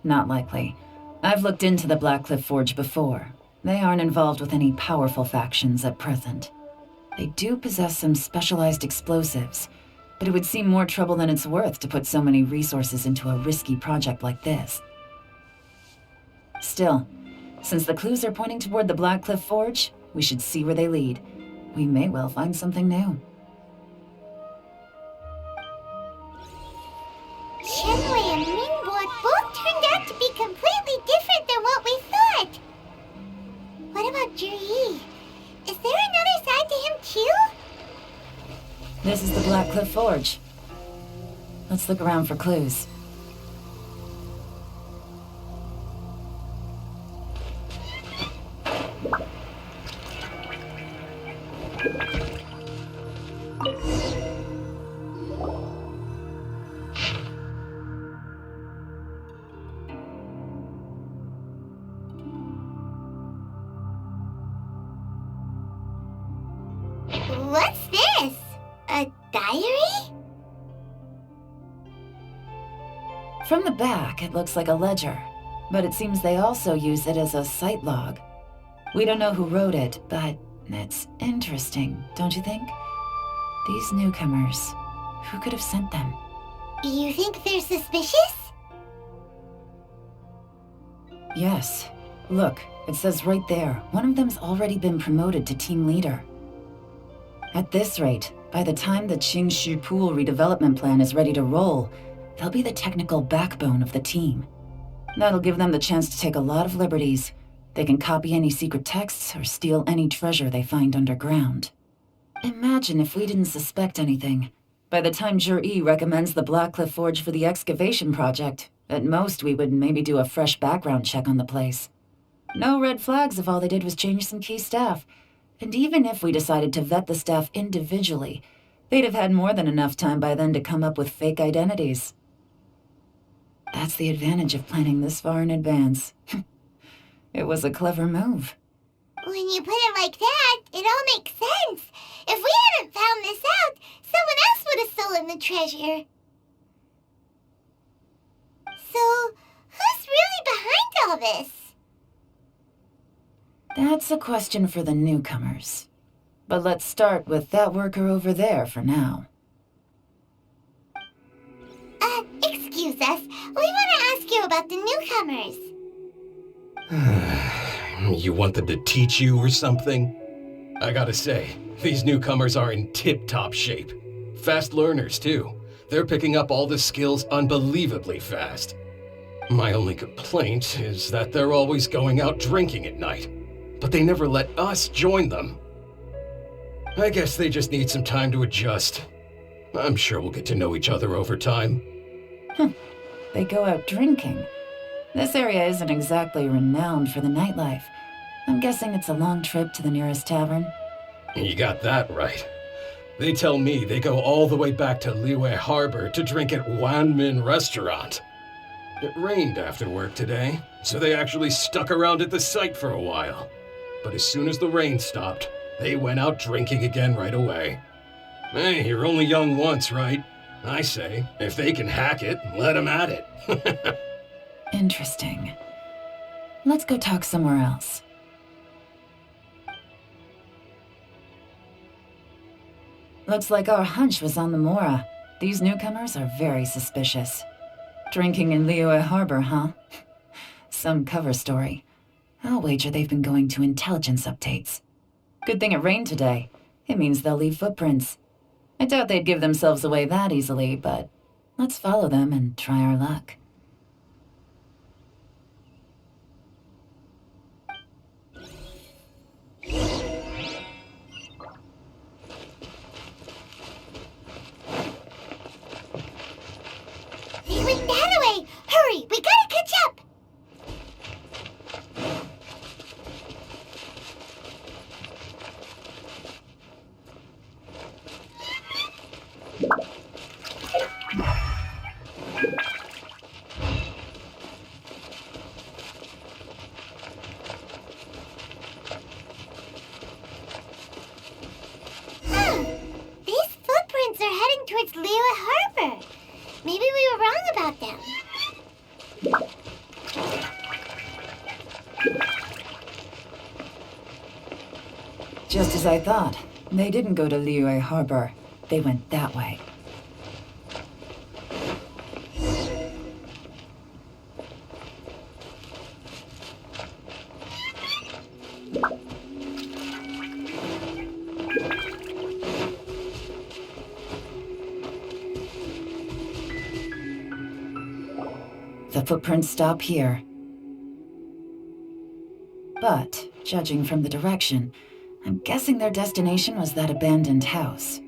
not likely. I've looked into the Blackcliff Forge before. They aren't involved with any powerful factions at present. They do possess some specialized explosives, but it would seem more trouble than it's worth to put so many resources into a risky project like this. Still, since the clues are pointing toward the Blackcliff Forge, we should see where they lead. We may well find something new. Shenwei and Mingbo both turned out to be completely different than what we thought. What about Juri? Is there another side to him too? This is the Blackcliff Forge. Let's look around for clues. What's this? A diary? From the back, it looks like a ledger, but it seems they also use it as a site log. We don't know who wrote it, but it's interesting, don't you think? These newcomers, who could have sent them? You think they're suspicious? Yes. Look, it says right there, one of them's already been promoted to team leader. At this rate, by the time the Chengshu Pool redevelopment plan is ready to roll, they'll be the technical backbone of the team. That'll give them the chance to take a lot of liberties. They can copy any secret texts or steal any treasure they find underground. Imagine if we didn't suspect anything. By the time Jur-E recommends the Blackcliff Forge for the excavation project, at most we would maybe do a fresh background check on the place. No red flags if all they did was change some key staff. And even if we decided to vet the staff individually, they'd have had more than enough time by then to come up with fake identities. That's the advantage of planning this far in advance. It was a clever move. When you put it like that, it all makes sense. If we hadn't found this out, someone else would have stolen the treasure. So, who's really behind all this? That's a question for the newcomers. But let's start with that worker over there for now. Excuse us. We want to ask you about the newcomers. You want them to teach you or something? I gotta say, these newcomers are in tip-top shape. Fast learners, too. They're picking up all the skills unbelievably fast. My only complaint is that they're always going out drinking at night, but they never let us join them. I guess they just need some time to adjust. I'm sure we'll get to know each other over time. They go out drinking. This area isn't exactly renowned for the nightlife. I'm guessing it's a long trip to the nearest tavern. You got that right. They tell me they go all the way back to Liyue Harbor to drink at Wanmin Restaurant. It rained after work today, so they actually stuck around at the site for a while. But as soon as the rain stopped, they went out drinking again right away. Hey, you're only young once, right? I say, if they can hack it, let them at it. Interesting. Let's go talk somewhere else. Looks like our hunch was on the Mora. These newcomers are very suspicious. Drinking in Liyue Harbor, huh? Some cover story. I'll wager they've been going to intelligence updates. Good thing it rained today. It means they'll leave footprints. I doubt they'd give themselves away that easily, but let's follow them and try our luck. They went that way! Hurry, we gotta catch up! These footprints are heading towards Liyue Harbor. Maybe we were wrong about them. Just as I thought. They didn't go to Liyue Harbor. They went that way. The footprints stop here. But, judging from the direction, I'm guessing their destination was that abandoned house.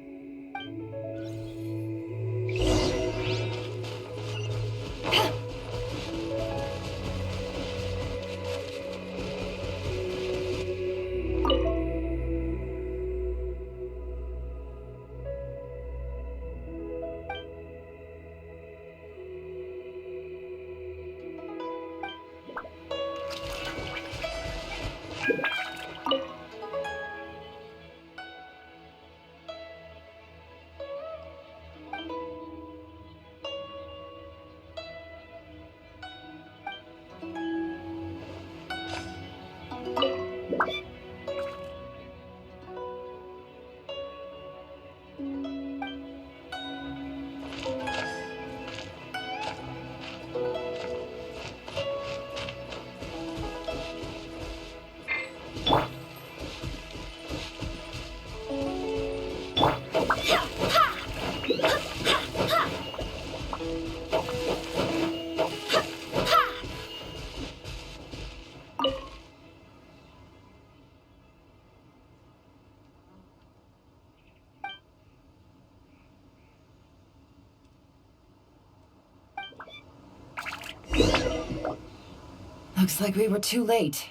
Looks like we were too late.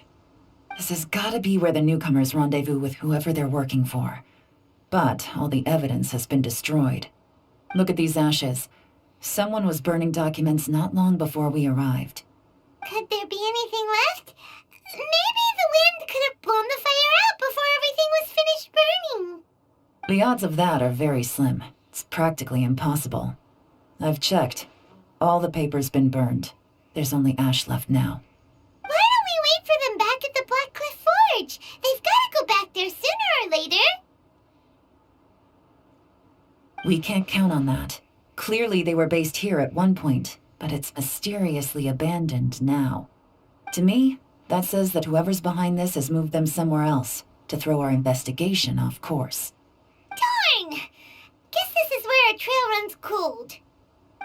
This has gotta be where the newcomers rendezvous with whoever they're working for. But all the evidence has been destroyed. Look at these ashes. Someone was burning documents not long before we arrived. Could there be anything left? Maybe the wind could have blown the fire out before everything was finished burning. The odds of that are very slim. It's practically impossible. I've checked. All the paper's been burned. There's only ash left now. Why don't we wait for them back at the Black Cliff Forge? They've got to go back there sooner or later. We can't count on that. Clearly they were based here at one point, but it's mysteriously abandoned now. To me, that says that whoever's behind this has moved them somewhere else to throw our investigation off course. Darn! Guess this is where our trail runs cold.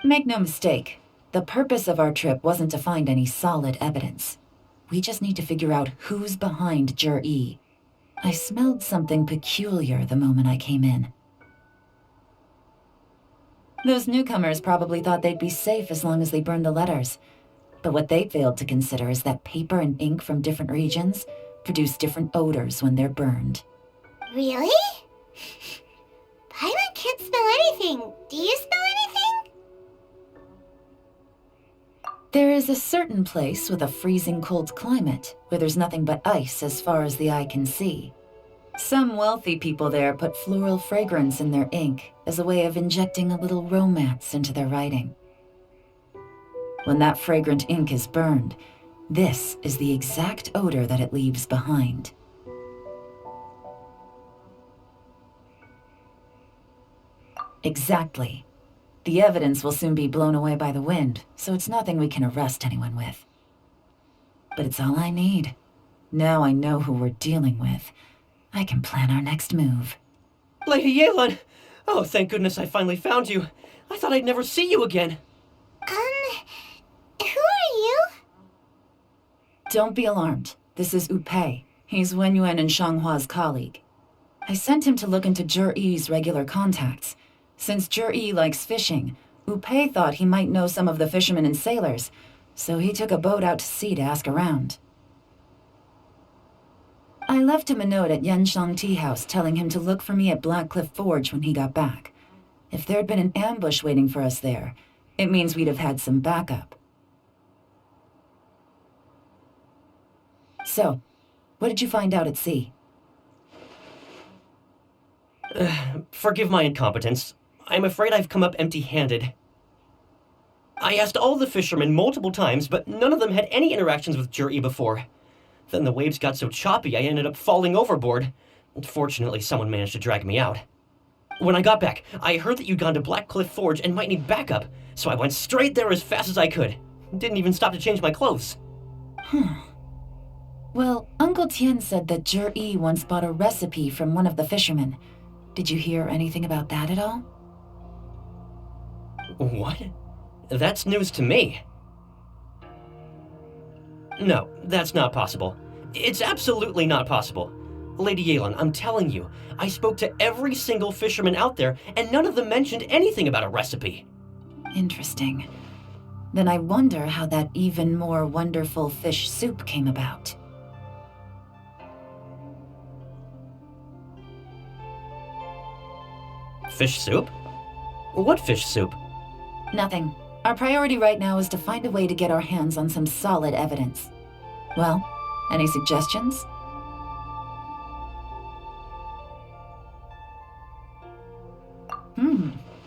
Make no mistake, the purpose of our trip wasn't to find any solid evidence. We just need to figure out who's behind Jur-E. I smelled something peculiar the moment I came in. Those newcomers probably thought they'd be safe as long as they burned the letters. But what they failed to consider is that paper and ink from different regions produce different odors when they're burned. Really? Paimon can't smell anything. Do you smell anything? There is a certain place with a freezing cold climate where there's nothing but ice as far as the eye can see. Some wealthy people there put floral fragrance in their ink as a way of injecting a little romance into their writing. When that fragrant ink is burned, this is the exact odor that it leaves behind. Exactly. The evidence will soon be blown away by the wind, so it's nothing we can arrest anyone with. But it's all I need. Now I know who we're dealing with. I can plan our next move. Lady Yelan! Oh, thank goodness I finally found you. I thought I'd never see you again. Who are you? Don't be alarmed. This is Upei. He's Wenyuan and Shanghua's colleague. I sent him to look into Jur-E's regular contacts. Since Jur-E likes fishing, Upei thought he might know some of the fishermen and sailors, so he took a boat out to sea to ask around. I left him a note at Yanshang Tea House telling him to look for me at Black Cliff Forge when he got back. If there'd been an ambush waiting for us there, it means we'd have had some backup. So, what did you find out at sea? Forgive my incompetence. I'm afraid I've come up empty-handed. I asked all the fishermen multiple times, but none of them had any interactions with Jur-E before. Then the waves got so choppy I ended up falling overboard. Fortunately, someone managed to drag me out. When I got back, I heard that you'd gone to Black Cliff Forge and might need backup, so I went straight there as fast as I could. Didn't even stop to change my clothes. Well, Uncle Tien said that Jur-E once bought a recipe from one of the fishermen. Did you hear anything about that at all? What? That's news to me. No, that's not possible. It's absolutely not possible. Lady Yelan, I'm telling you, I spoke to every single fisherman out there, and none of them mentioned anything about a recipe. Interesting. Then I wonder how that even more wonderful fish soup came about. Fish soup? What fish soup? Nothing. Our priority right now is to find a way to get our hands on some solid evidence. Well, any suggestions?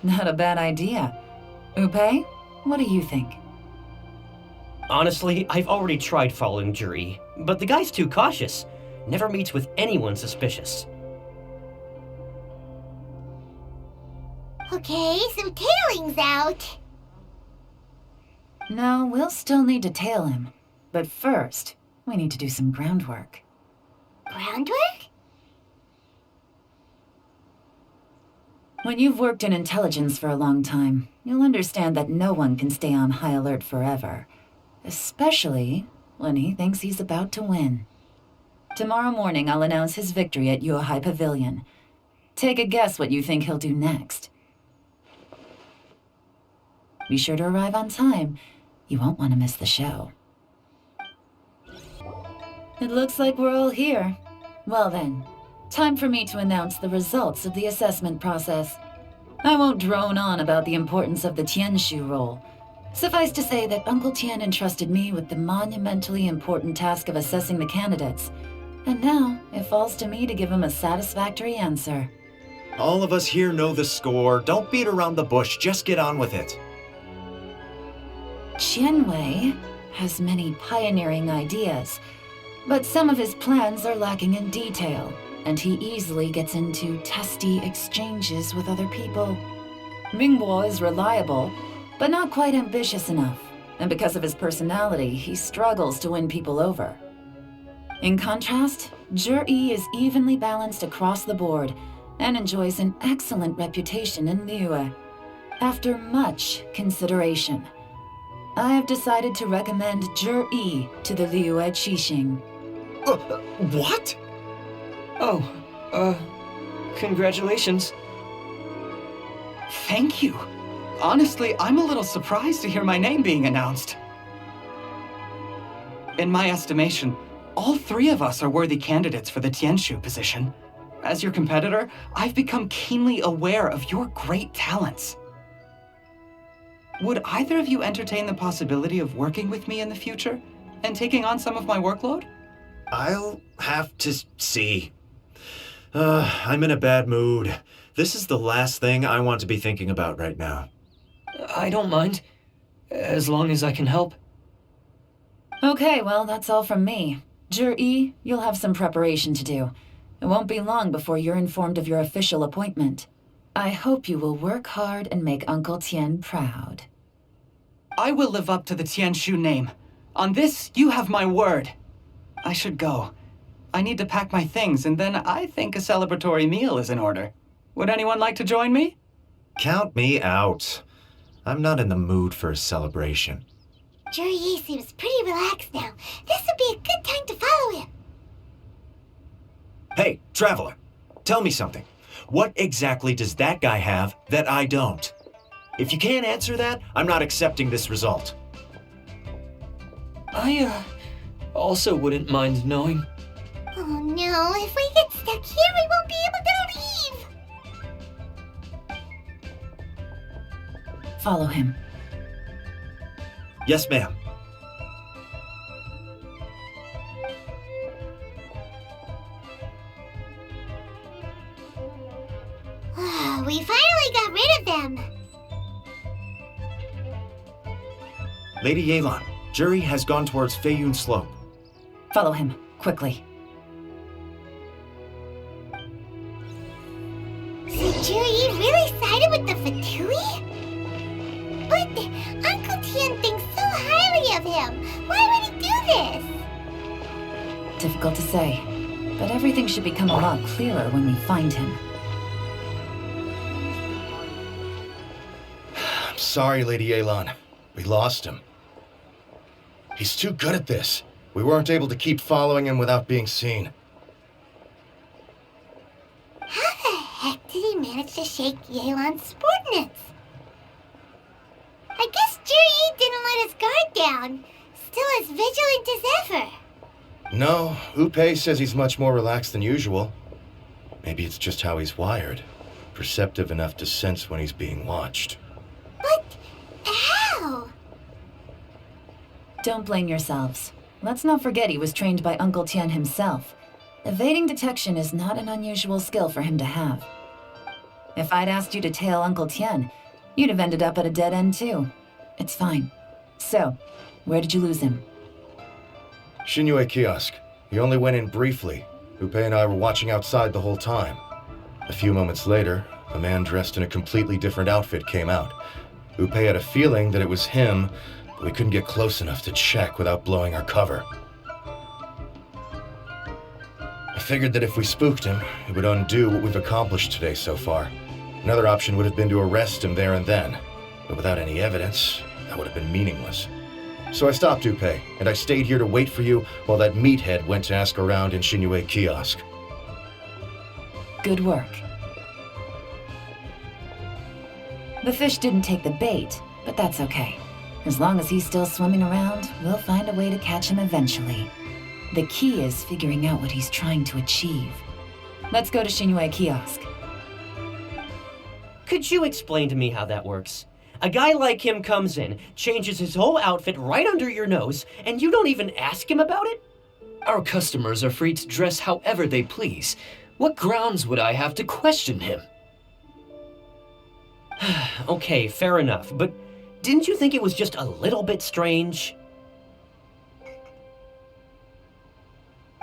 Not a bad idea. Upei, what do you think? Honestly, I've already tried following Jur-E, but the guy's too cautious. Never meets with anyone suspicious. Okay, so tailing's out. No, we'll still need to tail him. But first, we need to do some groundwork. Groundwork? When you've worked in intelligence for a long time, you'll understand that no one can stay on high alert forever. Especially when he thinks he's about to win. Tomorrow morning, I'll announce his victory at Yuehai Pavilion. Take a guess what you think he'll do next. Be sure to arrive on time. You won't want to miss the show. It looks like we're all here. Well then, time for me to announce the results of the assessment process. I won't drone on about the importance of the Tianshu role. Suffice to say that Uncle Tian entrusted me with the monumentally important task of assessing the candidates, and now it falls to me to give him a satisfactory answer. All of us here know the score. Don't beat around the bush, just get on with it. Qianwei has many pioneering ideas, but some of his plans are lacking in detail, and he easily gets into testy exchanges with other people. Mingbo is reliable, but not quite ambitious enough, and because of his personality, he struggles to win people over. In contrast, Zhi is evenly balanced across the board and enjoys an excellent reputation in Liyue. After much consideration, I have decided to recommend Zhi to the Liyue Qixing. What? Congratulations. Thank you. Honestly, I'm a little surprised to hear my name being announced. In my estimation, all three of us are worthy candidates for the Tianshu position. As your competitor, I've become keenly aware of your great talents. Would either of you entertain the possibility of working with me in the future and taking on some of my workload? I'll have to see. I'm in a bad mood. This is the last thing I want to be thinking about right now. I don't mind, as long as I can help. Okay, well, that's all from me. Zhi, you'll have some preparation to do. It won't be long before you're informed of your official appointment. I hope you will work hard and make Uncle Tian proud. I will live up to the Tianshu name. On this, you have my word. I should go. I need to pack my things, and then I think a celebratory meal is in order. Would anyone like to join me? Count me out. I'm not in the mood for a celebration. Zhi seems pretty relaxed now. This would be a good time to follow him. Hey, Traveler, tell me something. What exactly does that guy have that I don't? If you can't answer that, I'm not accepting this result. I, also wouldn't mind knowing. Oh no, if we get stuck here, we won't be able to leave! Follow him. Yes, ma'am. We finally got rid of them! Lady Yelan, Zhi has gone towards Feiyun Slope. Follow him, quickly. So Zhi really sided with the Fatui? But Uncle Tian thinks so highly of him. Why would he do this? Difficult to say, but everything should become a lot clearer when we find him. I'm sorry, Lady Yelan. We lost him. He's too good at this. We weren't able to keep following him without being seen. How the heck did he manage to shake Yelan's subordinates? I guess Zhi didn't let his guard down. Still as vigilant as ever. No, Upei says he's much more relaxed than usual. Maybe it's just how he's wired. Perceptive enough to sense when he's being watched. But how? Don't blame yourselves. Let's not forget he was trained by Uncle Tian himself. Evading detection is not an unusual skill for him to have. If I'd asked you to tail Uncle Tian, you'd have ended up at a dead end too. It's fine. So, where did you lose him? Xinyue kiosk. He only went in briefly. Upei and I were watching outside the whole time. A few moments later, a man dressed in a completely different outfit came out. Upei had a feeling that it was him, but we couldn't get close enough to check without blowing our cover. I figured that if we spooked him, it would undo what we've accomplished today so far. Another option would have been to arrest him there and then, but without any evidence, that would have been meaningless. So I stopped Upei, and I stayed here to wait for you while that meathead went to ask around in Xinyue kiosk. Good work. The fish didn't take the bait, but that's okay. As long as he's still swimming around, we'll find a way to catch him eventually. The key is figuring out what he's trying to achieve. Let's go to Xinyue Kiosk. Could you explain to me how that works? A guy like him comes in, changes his whole outfit right under your nose, and you don't even ask him about it? Our customers are free to dress however they please. What grounds would I have to question him? Okay, fair enough, but didn't you think it was just a little bit strange?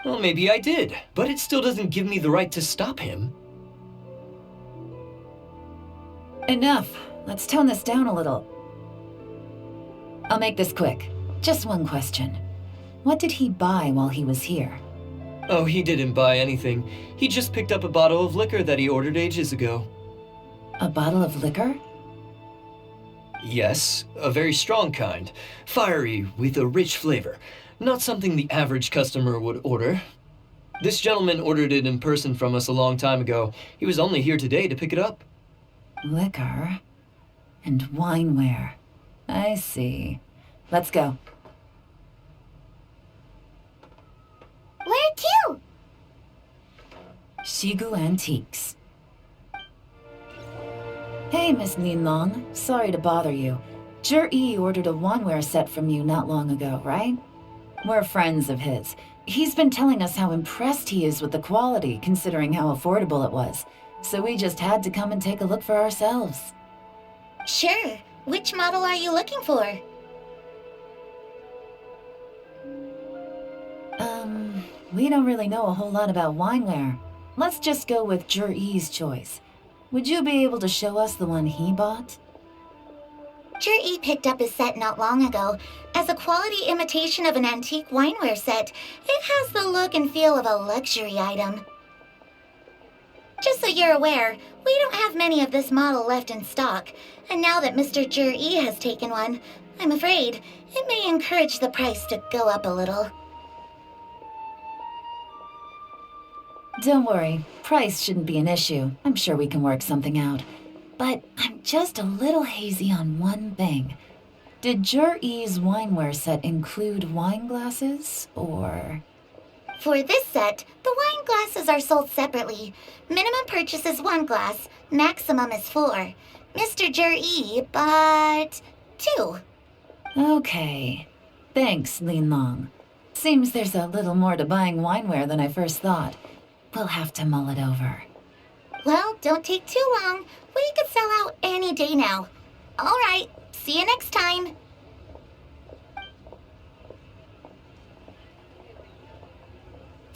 Well, maybe I did, but it still doesn't give me the right to stop him. Enough. Let's tone this down a little. I'll make this quick. Just one question. What did he buy while he was here? Oh, he didn't buy anything. He just picked up a bottle of liquor that he ordered ages ago. A bottle of liquor? Yes, a very strong kind. Fiery, with a rich flavor. Not something the average customer would order. This gentleman ordered it in person from us a long time ago. He was only here today to pick it up. Liquor and wineware. I see. Let's go. Where to? Shigu Antiques. Hey, Miss Linlong. Sorry to bother you. Zhi ordered a wanware set from you not long ago, right? We're friends of his. He's been telling us how impressed he is with the quality, considering how affordable it was. So we just had to come and take a look for ourselves. Sure. Which model are you looking for? We don't really know a whole lot about wineware. Let's just go with Zhi's choice. Would you be able to show us the one he bought? Zhi picked up his set not long ago. As a quality imitation of an antique wineware set, it has the look and feel of a luxury item. Just so you're aware, we don't have many of this model left in stock, and now that Mr. Zhi has taken one, I'm afraid it may encourage the price to go up a little. Don't worry, price shouldn't be an issue. I'm sure we can work something out. But I'm just a little hazy on one thing. Did Zhi's wineware set include wine glasses, or...? For this set, the wine glasses are sold separately. Minimum purchase is 1 glass, maximum is 4. Mr. Zhi bought 2. Okay. Thanks, Linlong. Seems there's a little more to buying wineware than I first thought. We'll have to mull it over. Well, don't take too long. We could sell out any day now. All right, see you next time.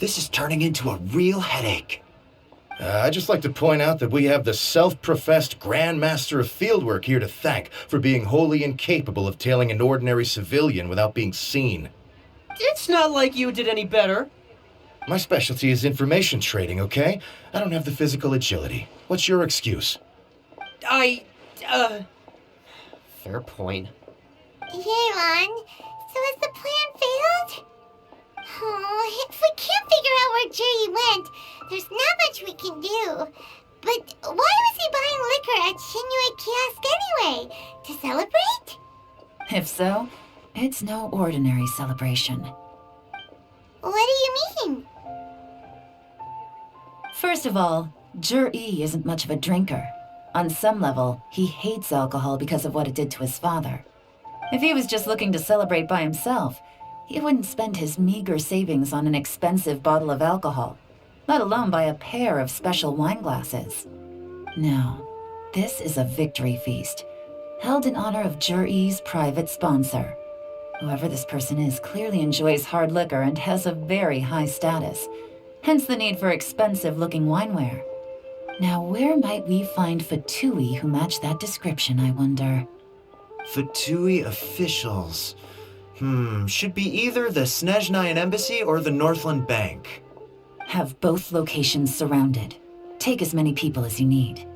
This is turning into a real headache. I'd just like to point out that we have the self-professed Grand Master of Fieldwork here to thank for being wholly incapable of tailing an ordinary civilian without being seen. It's not like you did any better. My specialty is information trading, okay? I don't have the physical agility. What's your excuse? Fair point. Yelan, so has the plan failed? Oh, if we can't figure out where Zhi went, there's not much we can do. But why was he buying liquor at Xinyue Kiosk anyway? To celebrate? If so, it's no ordinary celebration. What do you mean? First of all, Zhi isn't much of a drinker. On some level, he hates alcohol because of what it did to his father. If he was just looking to celebrate by himself, he wouldn't spend his meager savings on an expensive bottle of alcohol, let alone buy a pair of special wine glasses. No, this is a victory feast, held in honor of Zhi's private sponsor. Whoever this person is clearly enjoys hard liquor and has a very high status, hence the need for expensive-looking wineware. Now, where might we find Fatui who match that description, I wonder? Fatui officials. Should be either the Snezhnayan Embassy or the Northland Bank. Have both locations surrounded. Take as many people as you need.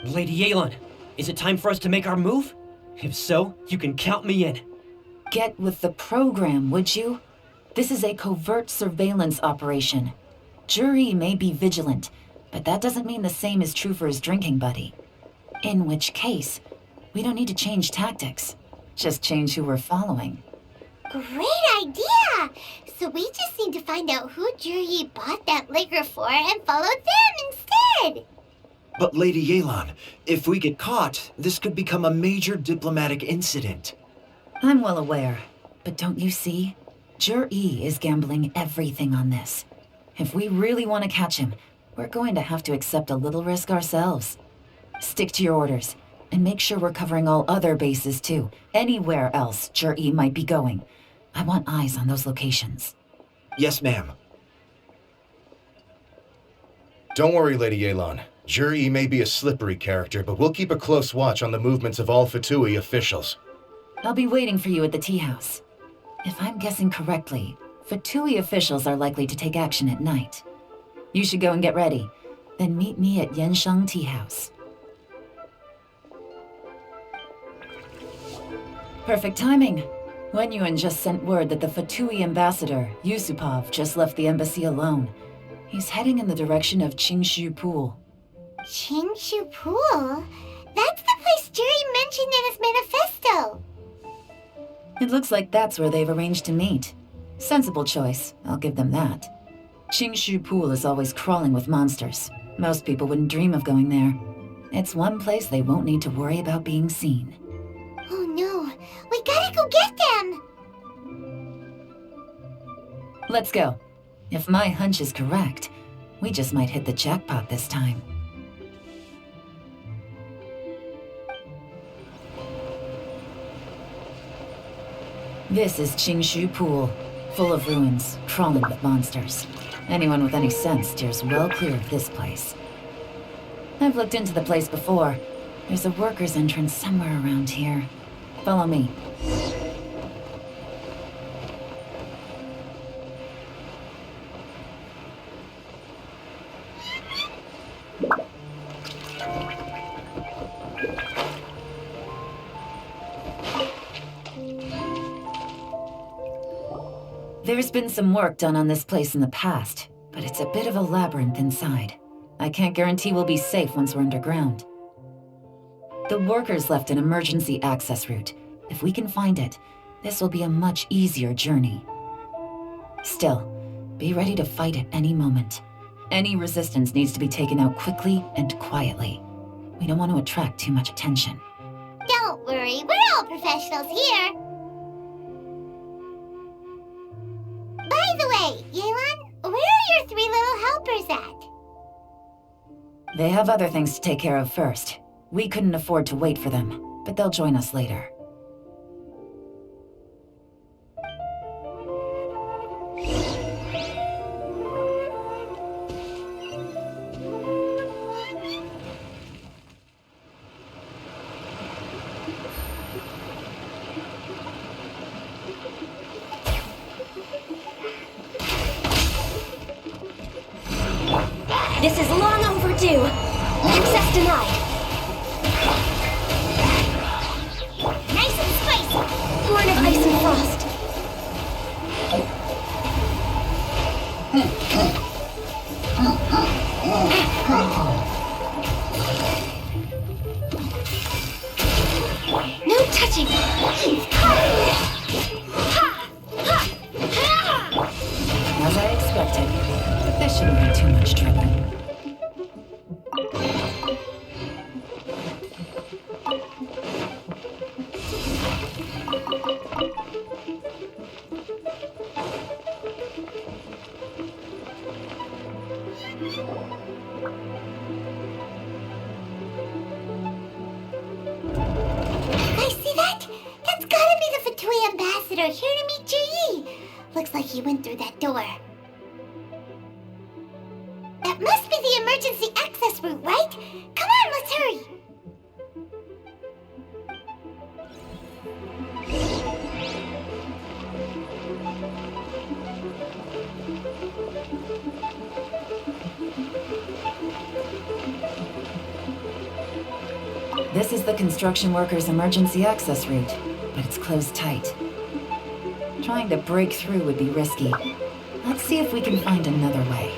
Lady Yelan, is it time for us to make our move? If so, you can count me in. Get with the program, would you? This is a covert surveillance operation. Zhi may be vigilant, but that doesn't mean the same is true for his drinking buddy. In which case, we don't need to change tactics. Just change who we're following. Great idea! So we just need to find out who Juri bought that liquor for and follow them instead. But Lady Yelan, if we get caught, this could become a major diplomatic incident. I'm well aware, but don't you see? Jur-E is gambling everything on this. If we really want to catch him, we're going to have to accept a little risk ourselves. Stick to your orders, and make sure we're covering all other bases too. Anywhere else Jur-E might be going. I want eyes on those locations. Yes, ma'am. Don't worry, Lady Yelan. Jur-E may be a slippery character, but we'll keep a close watch on the movements of all Fatui officials. I'll be waiting for you at the tea house. If I'm guessing correctly, Fatui officials are likely to take action at night. You should go and get ready. Then meet me at Genshin Tea House. Perfect timing. Wenyuan just sent word that the Fatui ambassador, Yusupov, just left the embassy alone. He's heading in the direction of Qingshu Pool. Qingshu Pool? That's the place Juri mentioned in his manifesto. It looks like that's where they've arranged to meet. Sensible choice, I'll give them that. Qingshu Pool is always crawling with monsters. Most people wouldn't dream of going there. It's one place they won't need to worry about being seen. Oh no, we gotta go get them! Let's go. If my hunch is correct, we just might hit the jackpot this time. This is Qingshu Pool, full of ruins, crawling with monsters. Anyone with any sense steers well clear of this place. I've looked into the place before. There's a worker's entrance somewhere around here. Follow me. There's been some work done on this place in the past, but it's a bit of a labyrinth inside. I can't guarantee we'll be safe once we're underground. The workers left an emergency access route. If we can find it, this will be a much easier journey. Still, be ready to fight at any moment. Any resistance needs to be taken out quickly and quietly. We don't want to attract too much attention. Don't worry, we're all professionals here. By the way, Yelan, where are your 3 little helpers at? They have other things to take care of first. We couldn't afford to wait for them, but they'll join us later. This is long overdue. Access denied. Nice and spicy. Born of ice and frost. No touching. As I expected, but this shouldn't be too much trouble. Guys, see that? That's gotta be the Fatui ambassador here to meet Juri. Looks like he went through that door. That must be the emergency access route, right? Come on, let's hurry. This is the construction workers' emergency access route, but it's closed tight. Trying to break through would be risky. Let's see if we can find another way.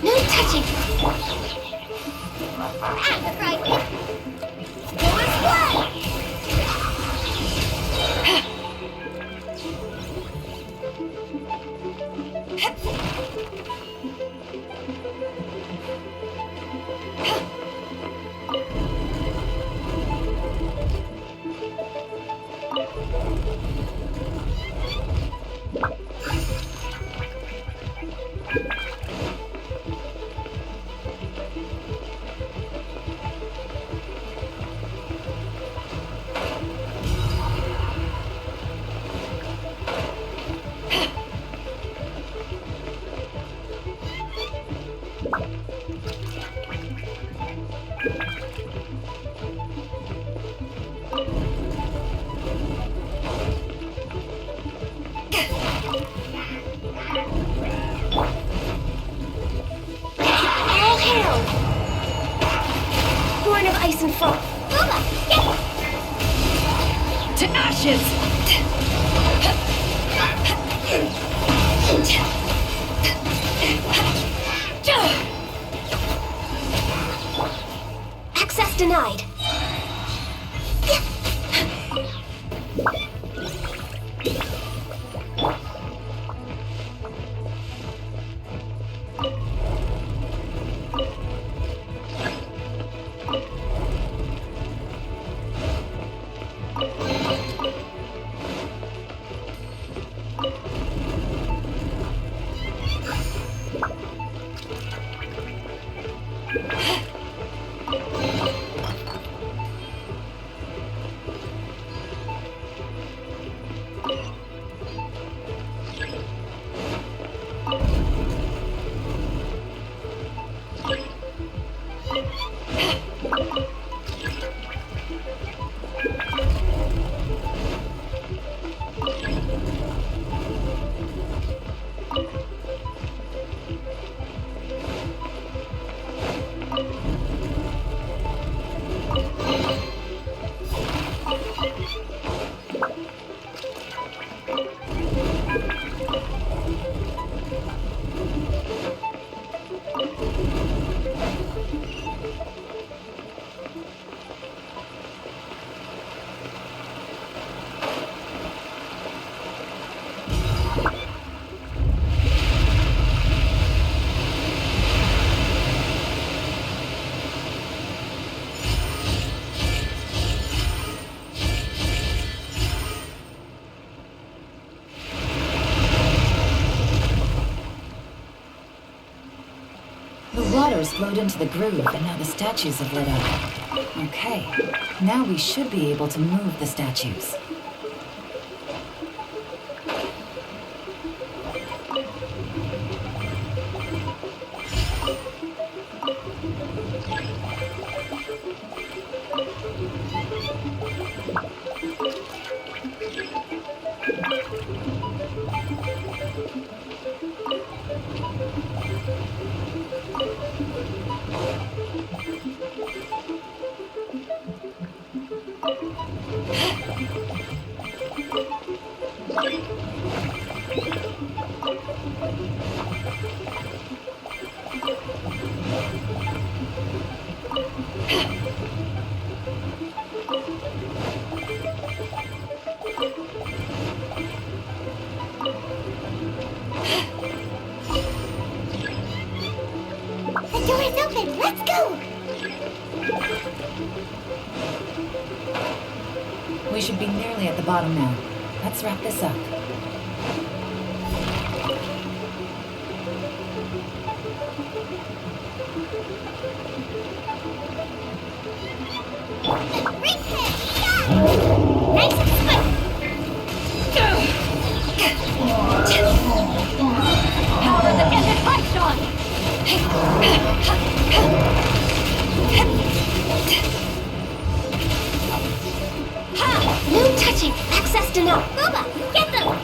No touching! That's right! Go and play! All hail! Born of ice and frost. To ashes! Access denied. The water's flowed into the groove, and now the statues have lit up. Okay, now we should be able to move the statues. The door is open. Let's go. We should be nearly at the bottom now. Let's wrap this up. Nice and swift. Power of the ended high shot. Just enough. Boba, get them!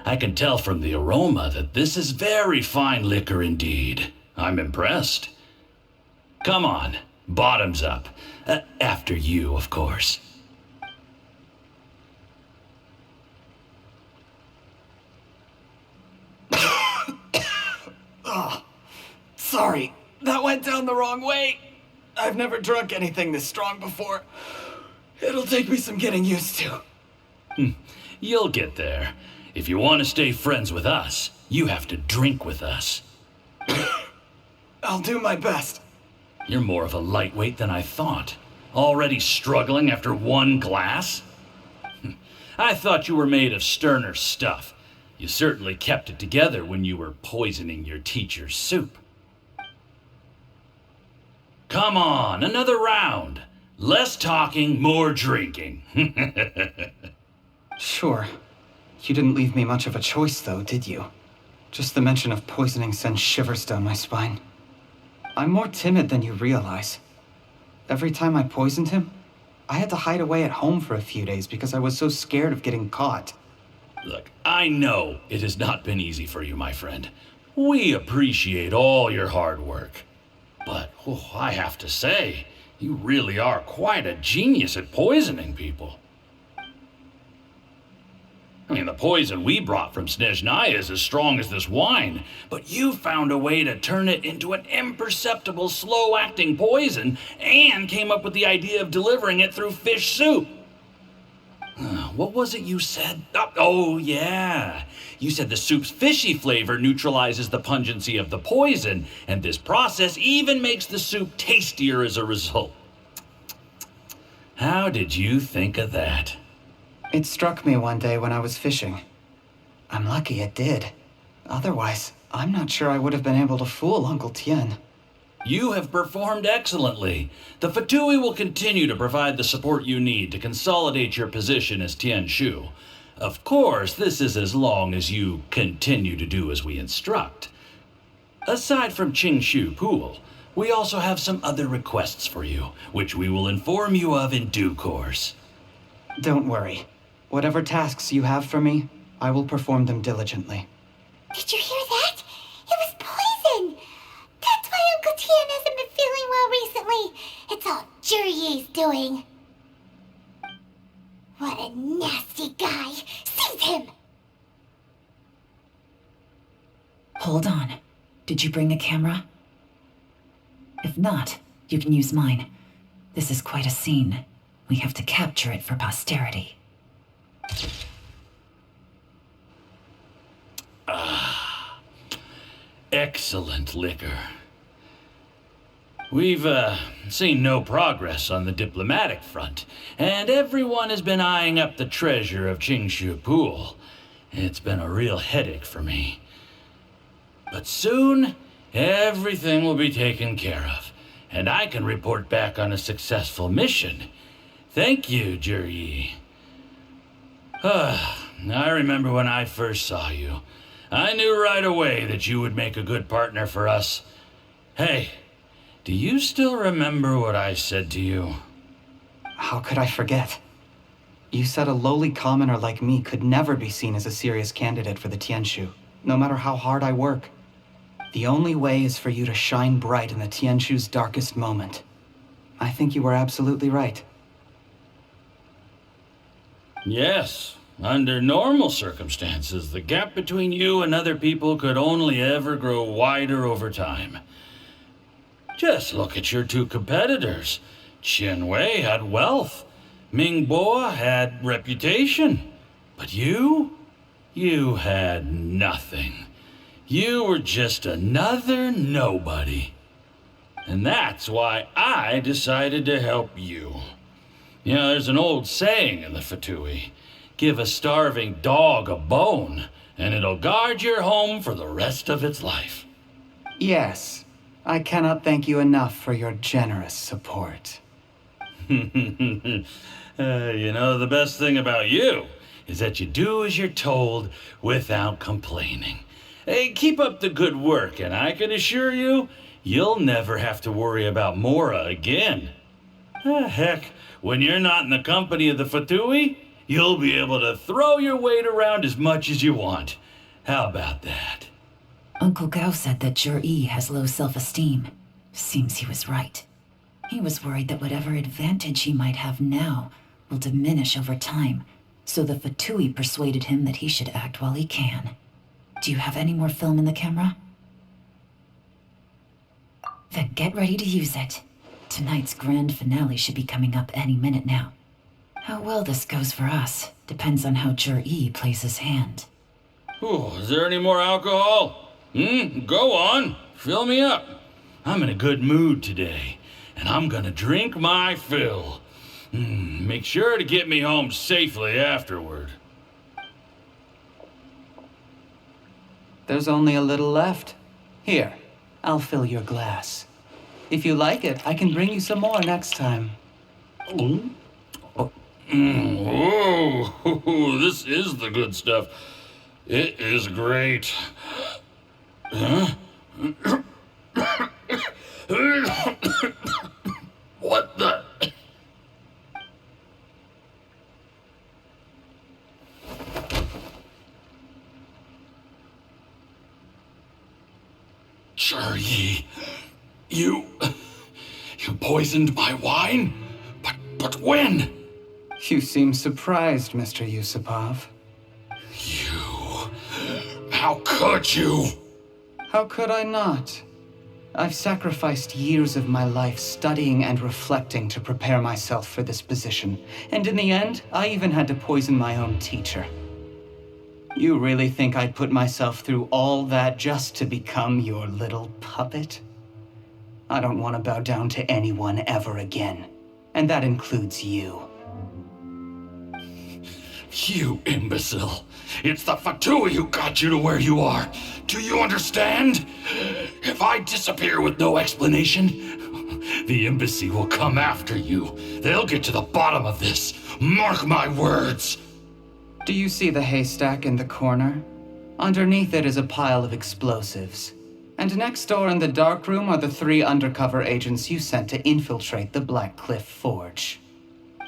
I can tell from the aroma that this is very fine liquor indeed. I'm impressed. Come on, bottoms up. After you, of course. Oh, sorry, that went down the wrong way. I've never drunk anything this strong before. It'll take me some getting used to. You'll get there. If you want to stay friends with us, you have to drink with us. I'll do my best. You're more of a lightweight than I thought. Already struggling after one glass? I thought you were made of sterner stuff. You certainly kept it together when you were poisoning your teacher's soup. Come on, another round. Less talking, more drinking. Sure. You didn't leave me much of a choice, though, did you? Just the mention of poisoning sends shivers down my spine. I'm more timid than you realize. Every time I poisoned him, I had to hide away at home for a few days because I was so scared of getting caught. Look, I know it has not been easy for you, my friend. We appreciate all your hard work. But I have to say, you really are quite a genius at poisoning people. I mean, the poison we brought from Snezhnaya is as strong as this wine, but you found a way to turn it into an imperceptible, slow-acting poison and came up with the idea of delivering it through fish soup. What was it you said? Oh, yeah. You said the soup's fishy flavor neutralizes the pungency of the poison, and this process even makes the soup tastier as a result. How did you think of that? It struck me one day when I was fishing. I'm lucky it did. Otherwise, I'm not sure I would have been able to fool Uncle Tien. You have performed excellently. The Fatui will continue to provide the support you need to consolidate your position as Tien Shu. Of course, this is as long as you continue to do as we instruct. Aside from Qing Shu Pool, we also have some other requests for you, which we will inform you of in due course. Don't worry. Whatever tasks you have for me, I will perform them diligently. Did you hear that? It was poison! That's why Uncle Tien hasn't been feeling well recently. It's all Jurye's doing. What a nasty guy! Seize him! Hold on. Did you bring a camera? If not, you can use mine. This is quite a scene. We have to capture it for posterity. Excellent liquor. We've, seen no progress on the diplomatic front, and everyone has been eyeing up the treasure of Qingshu Pool. It's been a real headache for me. But soon, everything will be taken care of, and I can report back on a successful mission. Thank you, Juryi. I remember when I first saw you. I knew right away that you would make a good partner for us. Hey, do you still remember what I said to you? How could I forget? You said a lowly commoner like me could never be seen as a serious candidate for the Tianshu, no matter how hard I work. The only way is for you to shine bright in the Tianshu's darkest moment. I think you were absolutely right. Yes. Under normal circumstances, the gap between you and other people could only ever grow wider over time. Just look at your two competitors. Qian Wei had wealth. Ming Bo had reputation. But you had nothing. You were just another nobody. And that's why I decided to help you. You know, there's an old saying in the Fatui. Give a starving dog a bone, and it'll guard your home for the rest of its life. Yes, I cannot thank you enough for your generous support. You know, the best thing about you is that you do as you're told without complaining. Hey, keep up the good work, and I can assure you, you'll never have to worry about Mora again. Heck, when you're not in the company of the Fatui, you'll be able to throw your weight around as much as you want. How about that? Uncle Gao said that Jur-E has low self-esteem. Seems he was right. He was worried that whatever advantage he might have now will diminish over time, so the Fatui persuaded him that he should act while he can. Do you have any more film in the camera? Then get ready to use it. Tonight's grand finale should be coming up any minute now. How well this goes for us depends on how Jur-E plays his hand. Ooh, is there any more alcohol? Go on, fill me up. I'm in a good mood today, and I'm gonna drink my fill. Make sure to get me home safely afterward. There's only a little left. Here, I'll fill your glass. If you like it, I can bring you some more next time. Whoa, this is the good stuff. It is great. Huh? What the? Jur-E, you poisoned my wine? But when? You seem surprised, Mr. Yusupov. How could you? How could I not? I've sacrificed years of my life studying and reflecting to prepare myself for this position, and in the end, I even had to poison my own teacher. You really think I'd put myself through all that just to become your little puppet? I don't want to bow down to anyone ever again, and that includes you. You imbecile. It's the Fatui who got you to where you are. Do you understand? If I disappear with no explanation, the embassy will come after you. They'll get to the bottom of this. Mark my words. Do you see the haystack in the corner? Underneath it is a pile of explosives. And next door in the dark room are the 3 undercover agents you sent to infiltrate the Black Cliff Forge.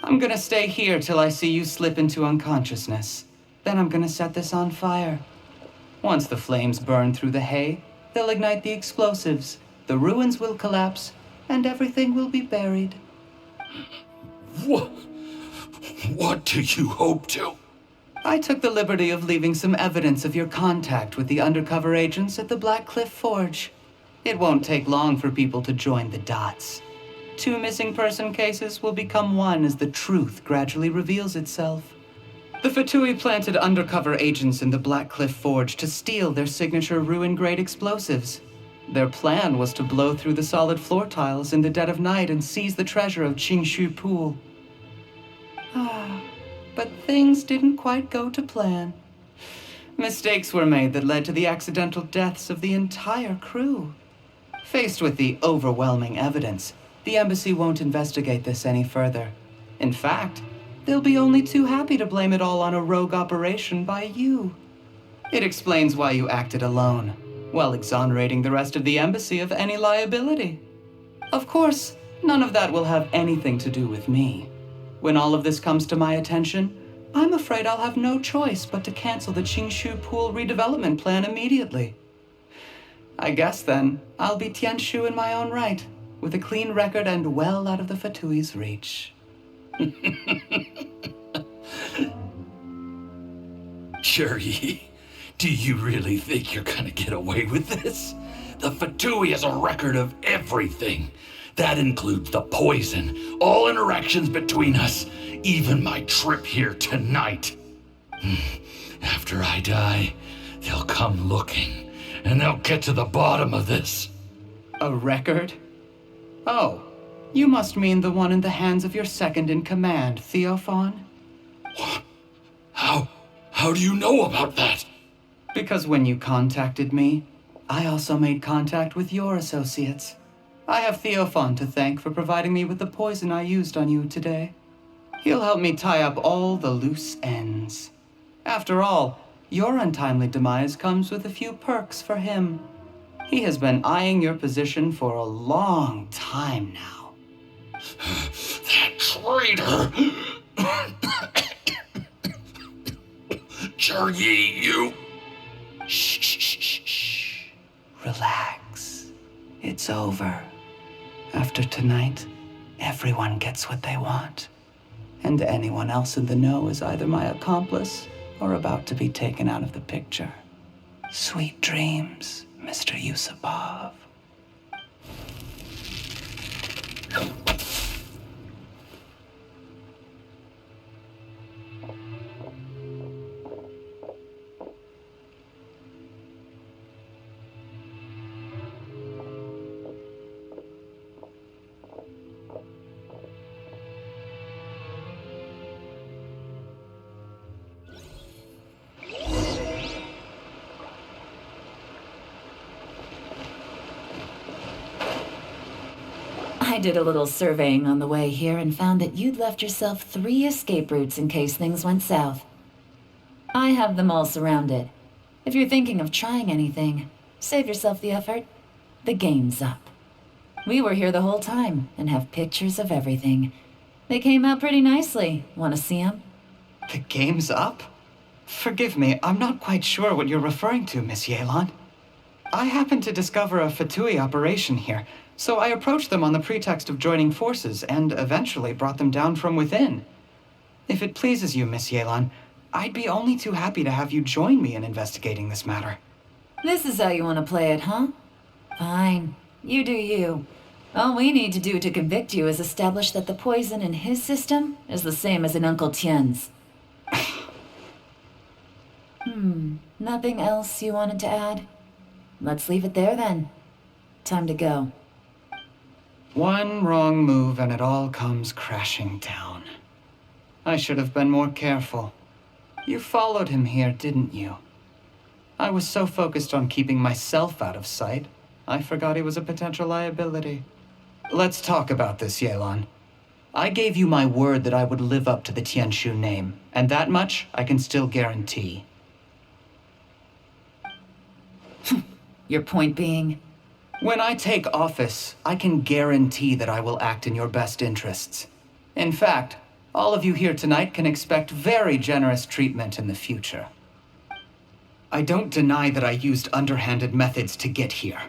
I'm gonna stay here till I see you slip into unconsciousness. Then I'm gonna set this on fire. Once the flames burn through the hay, they'll ignite the explosives, the ruins will collapse, and everything will be buried. What do you hope to? I took the liberty of leaving some evidence of your contact with the undercover agents at the Black Cliff Forge. It won't take long for people to join the dots. 2 missing person cases will become one as the truth gradually reveals itself. The Fatui planted undercover agents in the Black Cliff Forge to steal their signature ruin-grade explosives. Their plan was to blow through the solid floor tiles in the dead of night and seize the treasure of Qingshu Pool. But things didn't quite go to plan. Mistakes were made that led to the accidental deaths of the entire crew. Faced with the overwhelming evidence, the embassy won't investigate this any further. In fact, they'll be only too happy to blame it all on a rogue operation by you. It explains why you acted alone, while exonerating the rest of the embassy of any liability. Of course, none of that will have anything to do with me. When all of this comes to my attention, I'm afraid I'll have no choice but to cancel the Qingshu Pool redevelopment plan immediately. I guess then, I'll be Tianshu in my own right, with a clean record and well out of the Fatui's reach. Jur-E, do you really think you're gonna get away with this? The Fatui has a record of everything. That includes the poison, all interactions between us, even my trip here tonight. After I die, they'll come looking, and they'll get to the bottom of this. A record? Oh, you must mean the one in the hands of your second-in-command, Theophan? How do you know about that? Because when you contacted me, I also made contact with your associates. I have Theophan to thank for providing me with the poison I used on you today. He'll help me tie up all the loose ends. After all, your untimely demise comes with a few perks for him. He has been eyeing your position for a long time now. That traitor! Jurgi, you... Shh. Relax. It's over. After tonight, everyone gets what they want. And anyone else in the know is either my accomplice or about to be taken out of the picture. Sweet dreams, Mr. Yusupov. I did a little surveying on the way here and found that you'd left yourself 3 escape routes in case things went south. I have them all surrounded. If you're thinking of trying anything, save yourself the effort. The game's up. We were here the whole time and have pictures of everything. They came out pretty nicely. Want to see them? The game's up? Forgive me, I'm not quite sure what you're referring to, Miss Yelan. I happened to discover a Fatui operation here, so I approached them on the pretext of joining forces and eventually brought them down from within. If it pleases you, Miss Yelan, I'd be only too happy to have you join me in investigating this matter. This is how you want to play it, huh? Fine. You do you. All we need to do to convict you is establish that the poison in his system is the same as in Uncle Tien's. Nothing else you wanted to add? Let's leave it there then. Time to go. One wrong move and it all comes crashing down. I should have been more careful. You followed him here, didn't you? I was so focused on keeping myself out of sight, I forgot he was a potential liability. Let's talk about this, Yelan. I gave you my word that I would live up to the Tianshu name, and that much I can still guarantee. Your point being? When I take office, I can guarantee that I will act in your best interests. In fact, all of you here tonight can expect very generous treatment in the future. I don't deny that I used underhanded methods to get here.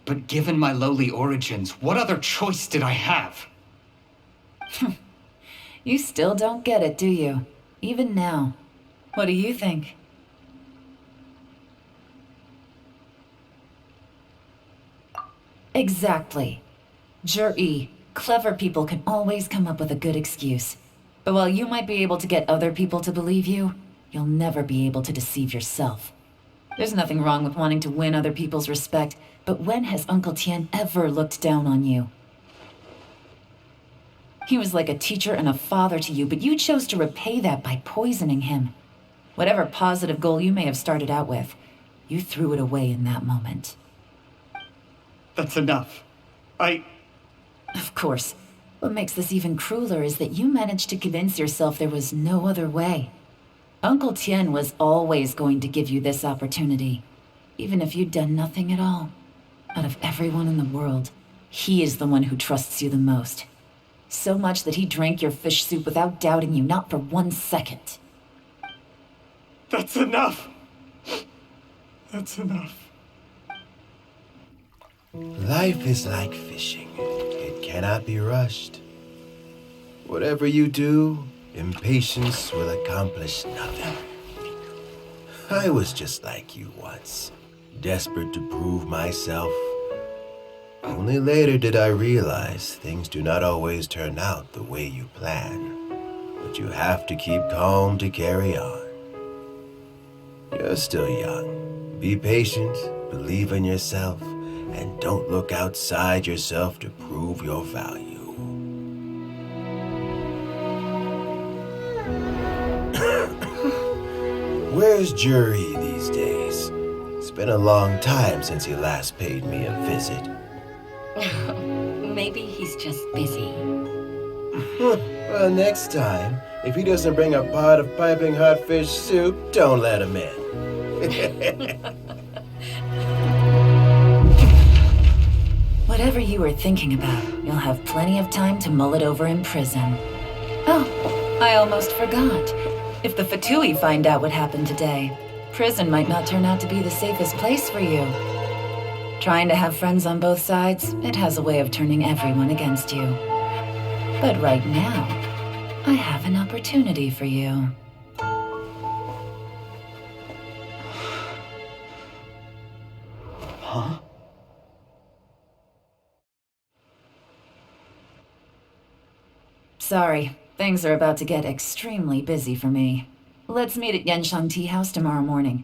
But given my lowly origins, what other choice did I have? You still don't get it, do you? Even now. What do you think? Exactly. Jur-E, clever people can always come up with a good excuse. But while you might be able to get other people to believe you, you'll never be able to deceive yourself. There's nothing wrong with wanting to win other people's respect, but when has Uncle Tien ever looked down on you? He was like a teacher and a father to you, but you chose to repay that by poisoning him. Whatever positive goal you may have started out with, you threw it away in that moment. That's enough. Of course. What makes this even crueler is that you managed to convince yourself there was no other way. Uncle Tien was always going to give you this opportunity, even if you'd done nothing at all. Out of everyone in the world, he is the one who trusts you the most. So much that he drank your fish soup without doubting you, not for 1 second. That's enough! That's enough. Life is like fishing. It cannot be rushed. Whatever you do, impatience will accomplish nothing. I was just like you once, desperate to prove myself. Only later did I realize things do not always turn out the way you plan, but you have to keep calm to carry on. You're still young. Be patient believe in yourself, and don't look outside yourself to prove your value. Where's Jury these days? It's been a long time since he last paid me a visit. Maybe he's just busy. Well, next time, if he doesn't bring a pot of piping hot fish soup, don't let him in. Whatever you were thinking about, you'll have plenty of time to mull it over in prison. Oh, I almost forgot. If the Fatui find out what happened today, prison might not turn out to be the safest place for you. Trying to have friends on both sides, it has a way of turning everyone against you. But right now, I have an opportunity for you. Huh? Sorry, things are about to get extremely busy for me. Let's meet at Genshin Tea House tomorrow morning.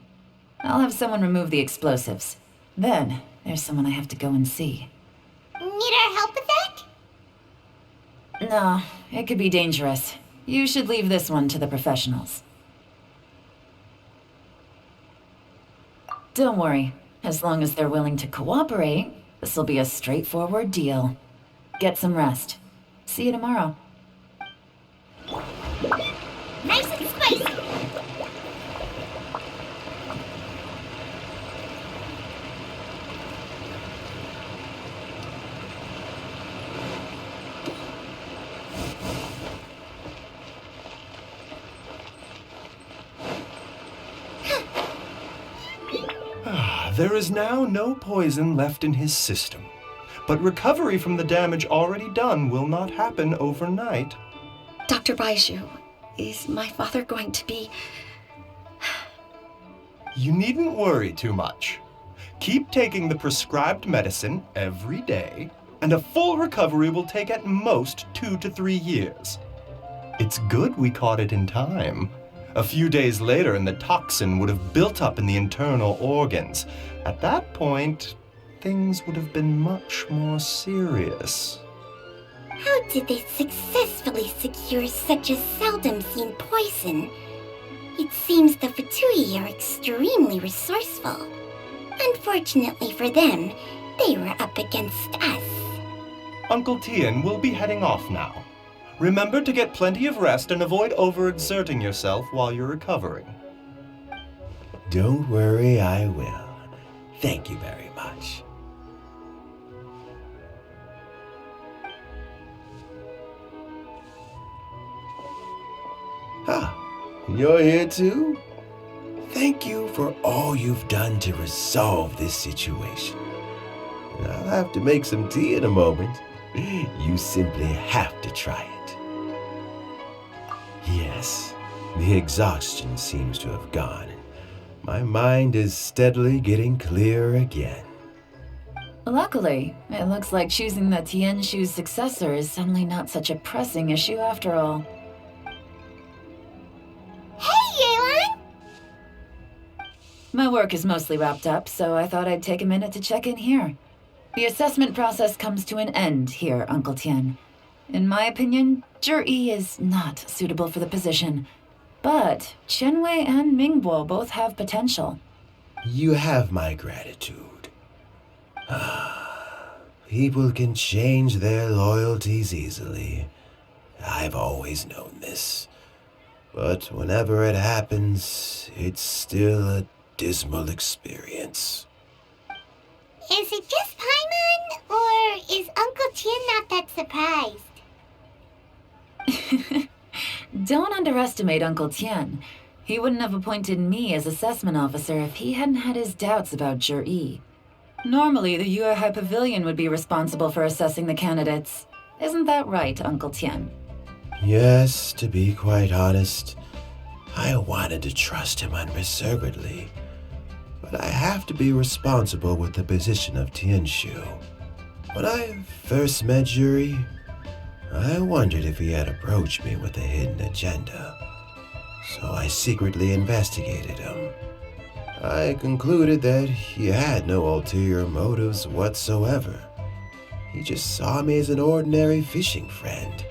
I'll have someone remove the explosives. Then, there's someone I have to go and see. Need our help with that? No, it could be dangerous. You should leave this one to the professionals. Don't worry. As long as they're willing to cooperate, this'll be a straightforward deal. Get some rest. See you tomorrow. Nice and spicy. There is now no poison left in his system, but recovery from the damage already done will not happen overnight. Dr. Baiju, is my father going to be... You needn't worry too much. Keep taking the prescribed medicine every day, and a full recovery will take at most 2 to 3 years. It's good we caught it in time. A few days later, and the toxin would have built up in the internal organs. At that point, things would have been much more serious. How did they successfully secure such a seldom-seen poison? It seems the Fatui are extremely resourceful. Unfortunately for them, they were up against us. Uncle Tian will be heading off now. Remember to get plenty of rest and avoid overexerting yourself while you're recovering. Don't worry, I will. Thank you very much. You're here too? Thank you for all you've done to resolve this situation. I'll have to make some tea in a moment. You simply have to try it. Yes, the exhaustion seems to have gone. My mind is steadily getting clearer again. Luckily, it looks like choosing the Tianshu's successor is suddenly not such a pressing issue after all. Hey, Yelan! My work is mostly wrapped up, so I thought I'd take a minute to check in here. The assessment process comes to an end here, Uncle Tian. In my opinion, Zhi is not suitable for the position. But Qianwei and Mingbo both have potential. You have my gratitude. People can change their loyalties easily. I've always known this. But whenever it happens, it's still a dismal experience. Is it just Paimon, or is Uncle Tian not that surprised? Don't underestimate Uncle Tian. He wouldn't have appointed me as assessment officer if he hadn't had his doubts about Zhi. Normally, the Yuehai Pavilion would be responsible for assessing the candidates. Isn't that right, Uncle Tian? Yes, to be quite honest, I wanted to trust him unreservedly. But I have to be responsible with the position of Tianshu. When I first met Zhi, I wondered if he had approached me with a hidden agenda. So I secretly investigated him. I concluded that he had no ulterior motives whatsoever. He just saw me as an ordinary fishing friend.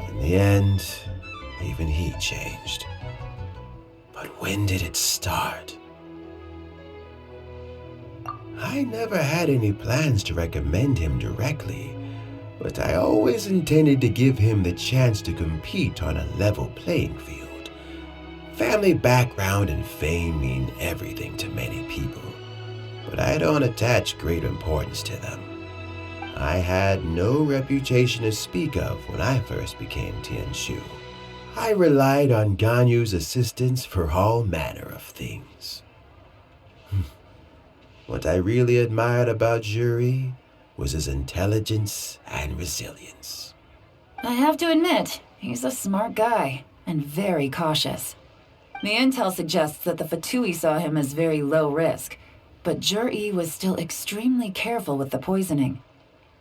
In the end, even he changed. But when did it start? I never had any plans to recommend him directly, but I always intended to give him the chance to compete on a level playing field. Family background and fame mean everything to many people, but I don't attach great importance to them. I had no reputation to speak of when I first became Tianshu. I relied on Ganyu's assistance for all manner of things. What I really admired about Juri was his intelligence and resilience. I have to admit, he's a smart guy, and very cautious. The intel suggests that the Fatui saw him as very low risk, but Juri was still extremely careful with the poisoning.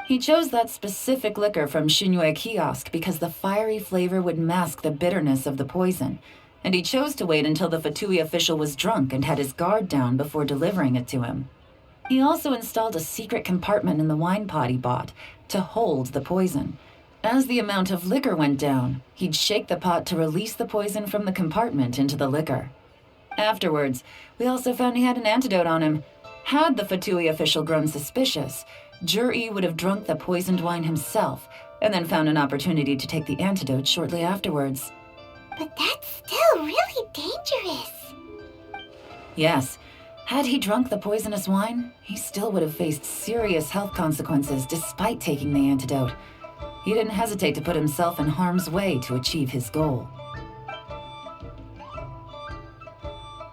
He chose that specific liquor from Shinue Kiosk because the fiery flavor would mask the bitterness of the poison, and he chose to wait until the Fatui official was drunk and had his guard down before delivering it to him. He also installed a secret compartment in the wine pot he bought to hold the poison. As the amount of liquor went down, he'd shake the pot to release the poison from the compartment into the liquor. Afterwards, we also found he had an antidote on him. Had the Fatui official grown suspicious, Juri would have drunk the poisoned wine himself, and then found an opportunity to take the antidote shortly afterwards. But that's still really dangerous. Yes, had he drunk the poisonous wine, he still would have faced serious health consequences despite taking the antidote. He didn't hesitate to put himself in harm's way to achieve his goal.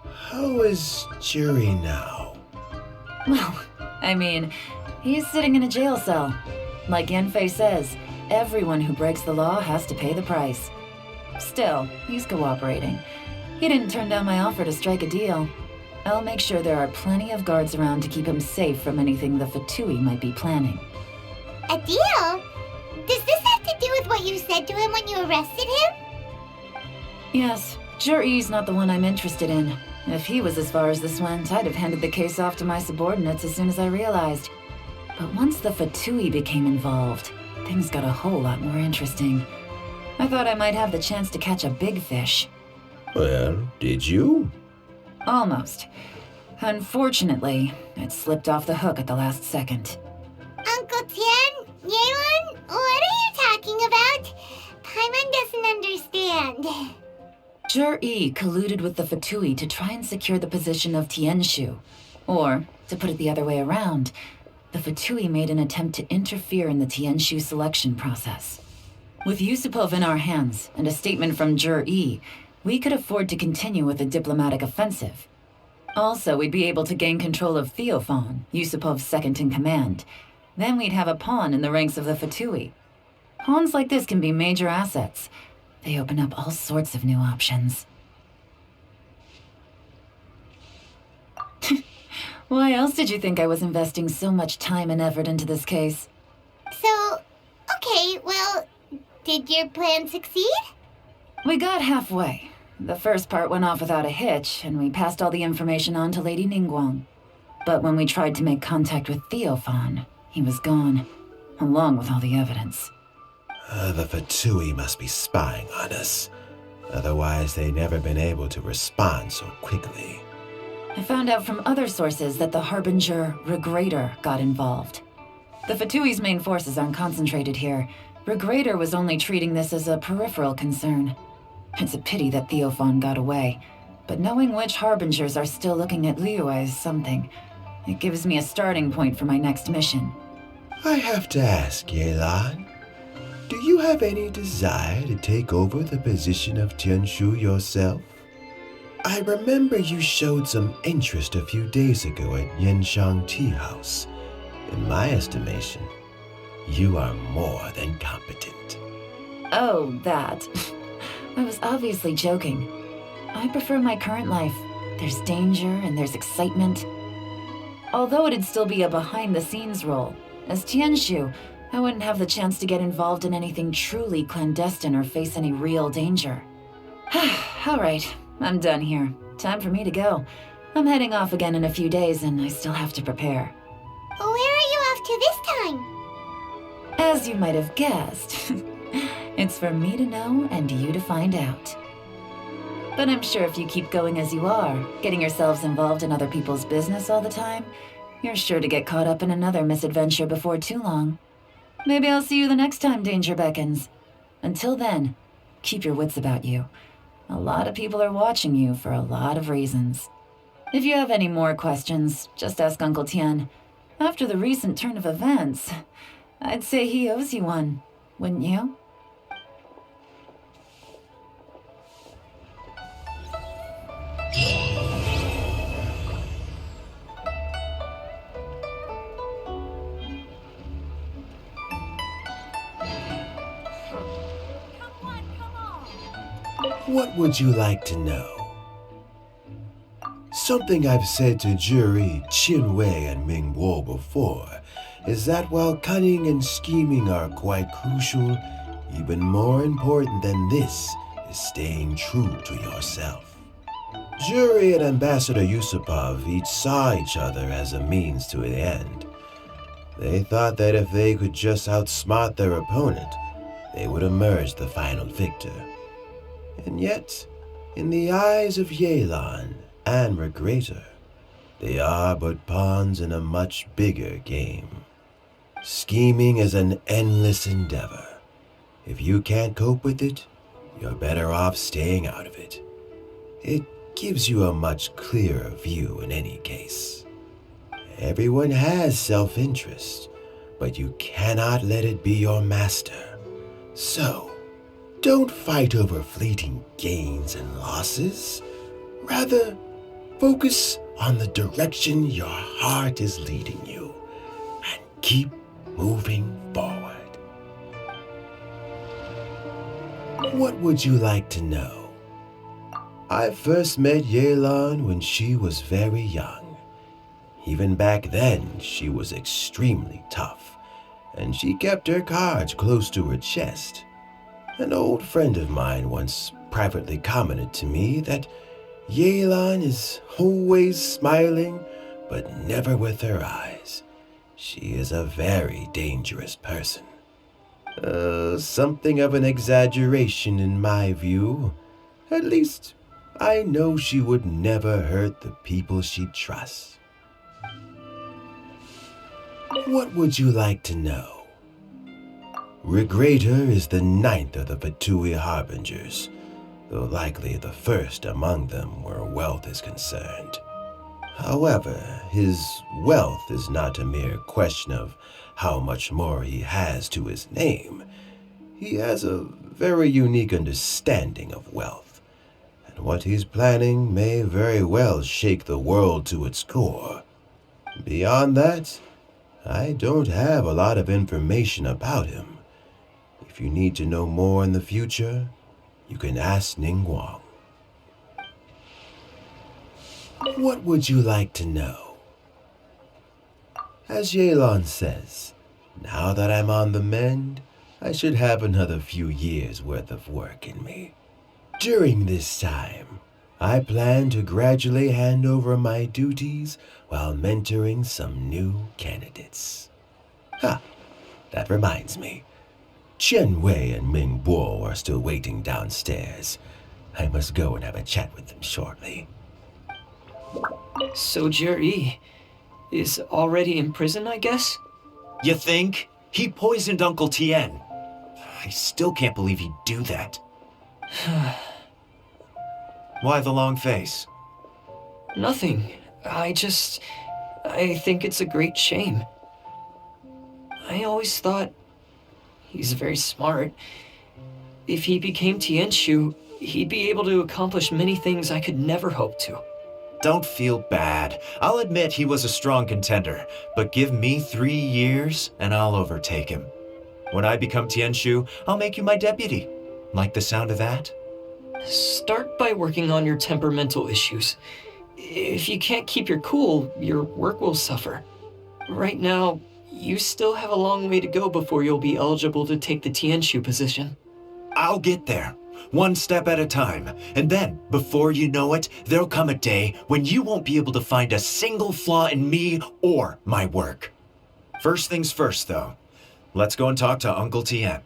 How is Juri now? Well, I mean, he's sitting in a jail cell. Like Yanfei says, everyone who breaks the law has to pay the price. Still, he's cooperating. He didn't turn down my offer to strike a deal. I'll make sure there are plenty of guards around to keep him safe from anything the Fatui might be planning. A deal? Does this have to do with what you said to him when you arrested him? Yes, Juri's not the one I'm interested in. If he was as far as this went, I'd have handed the case off to my subordinates as soon as I realized. But once the Fatui became involved, things got a whole lot more interesting. I thought I might have the chance to catch a big fish. Well, did you? Almost. Unfortunately, it slipped off the hook at the last second. Uncle Tian, Yelan, what are you talking about? Paimon doesn't understand. Jur-E colluded with the Fatui to try and secure the position of Tianshu. Or, to put it the other way around, the Fatui made an attempt to interfere in the Tianshu selection process. With Yusupov in our hands and a statement from Jur-E, we could afford to continue with a diplomatic offensive. Also, we'd be able to gain control of Theophan, Yusupov's second-in-command. Then we'd have a pawn in the ranks of the Fatui. Pawns like this can be major assets. They open up all sorts of new options. Why else did you think I was investing so much time and effort into this case? So, okay, well, did your plan succeed? We got halfway. The first part went off without a hitch, and we passed all the information on to Lady Ningguang. But when we tried to make contact with Theophan, he was gone, along with all the evidence. The Fatui must be spying on us. Otherwise, they'd never been able to respond so quickly. I found out from other sources that the Harbinger Regrator got involved. The Fatui's main forces aren't concentrated here. Regrator was only treating this as a peripheral concern. It's a pity that Theophan got away, but knowing which Harbingers are still looking at Liyue is something. It gives me a starting point for my next mission. I have to ask, Yelan, do you have any desire to take over the position of Tianshu yourself? I remember you showed some interest a few days ago at Yenshang Tea House. In my estimation, you are more than competent. Oh, that. I was obviously joking. I prefer my current life. There's danger and there's excitement. Although it'd still be a behind-the-scenes role, as Tianshu, I wouldn't have the chance to get involved in anything truly clandestine or face any real danger. All right, I'm done here. Time for me to go. I'm heading off again in a few days and I still have to prepare. Where are you off to this time? As you might have guessed, it's for me to know and you to find out. But I'm sure if you keep going as you are, getting yourselves involved in other people's business all the time, you're sure to get caught up in another misadventure before too long. Maybe I'll see you the next time danger beckons. Until then, keep your wits about you. A lot of people are watching you for a lot of reasons. If you have any more questions, just ask Uncle Tian. After the recent turn of events, I'd say he owes you one, wouldn't you? What would you like to know? Something I've said to Jury, Qinwei, and Mingguo before is that while cunning and scheming are quite crucial, even more important than this is staying true to yourself. Jury and Ambassador Yusupov each saw each other as a means to an end. They thought that if they could just outsmart their opponent, they would emerge the final victor. And yet, in the eyes of Yelan and Regrator, they are but pawns in a much bigger game. Scheming is an endless endeavor. If you can't cope with it, you're better off staying out of it. It gives you a much clearer view in any case. Everyone has self-interest, but you cannot let it be your master. So, don't fight over fleeting gains and losses. Rather, focus on the direction your heart is leading you and keep moving forward. What would you like to know? I first met Yelan when she was very young. Even back then, she was extremely tough, and she kept her cards close to her chest. An old friend of mine once privately commented to me that Yelan is always smiling, but never with her eyes. She is a very dangerous person. Something of an exaggeration in my view. At least, I know she would never hurt the people she trusts. What would you like to know? Regrator is the 9th of the Fatui Harbingers, though likely the first among them where wealth is concerned. However, his wealth is not a mere question of how much more he has to his name. He has a very unique understanding of wealth, and what he's planning may very well shake the world to its core. Beyond that, I don't have a lot of information about him. If you need to know more in the future, you can ask Ningguang. What would you like to know? As Yelan says, now that I'm on the mend, I should have another few years worth of work in me. During this time, I plan to gradually hand over my duties while mentoring some new candidates. That reminds me. Qianwei and Mingguo are still waiting downstairs. I must go and have a chat with them shortly. So Jerry is already in prison, I guess? You think? He poisoned Uncle Tien. I still can't believe he'd do that. Why the long face? Nothing. I think it's a great shame. I always thought he's very smart. If he became Tianshu, he'd be able to accomplish many things I could never hope to. Don't feel bad. I'll admit he was a strong contender, but give me 3 years and I'll overtake him. When I become Tianshu, I'll make you my deputy. Like the sound of that? Start by working on your temperamental issues. If you can't keep your cool, your work will suffer. Right now, you still have a long way to go before you'll be eligible to take the Tianshu position. I'll get there. one step at a time. And then, before you know it, there'll come a day when you won't be able to find a single flaw in me or my work. First things first, though. Let's go and talk to Uncle Tien.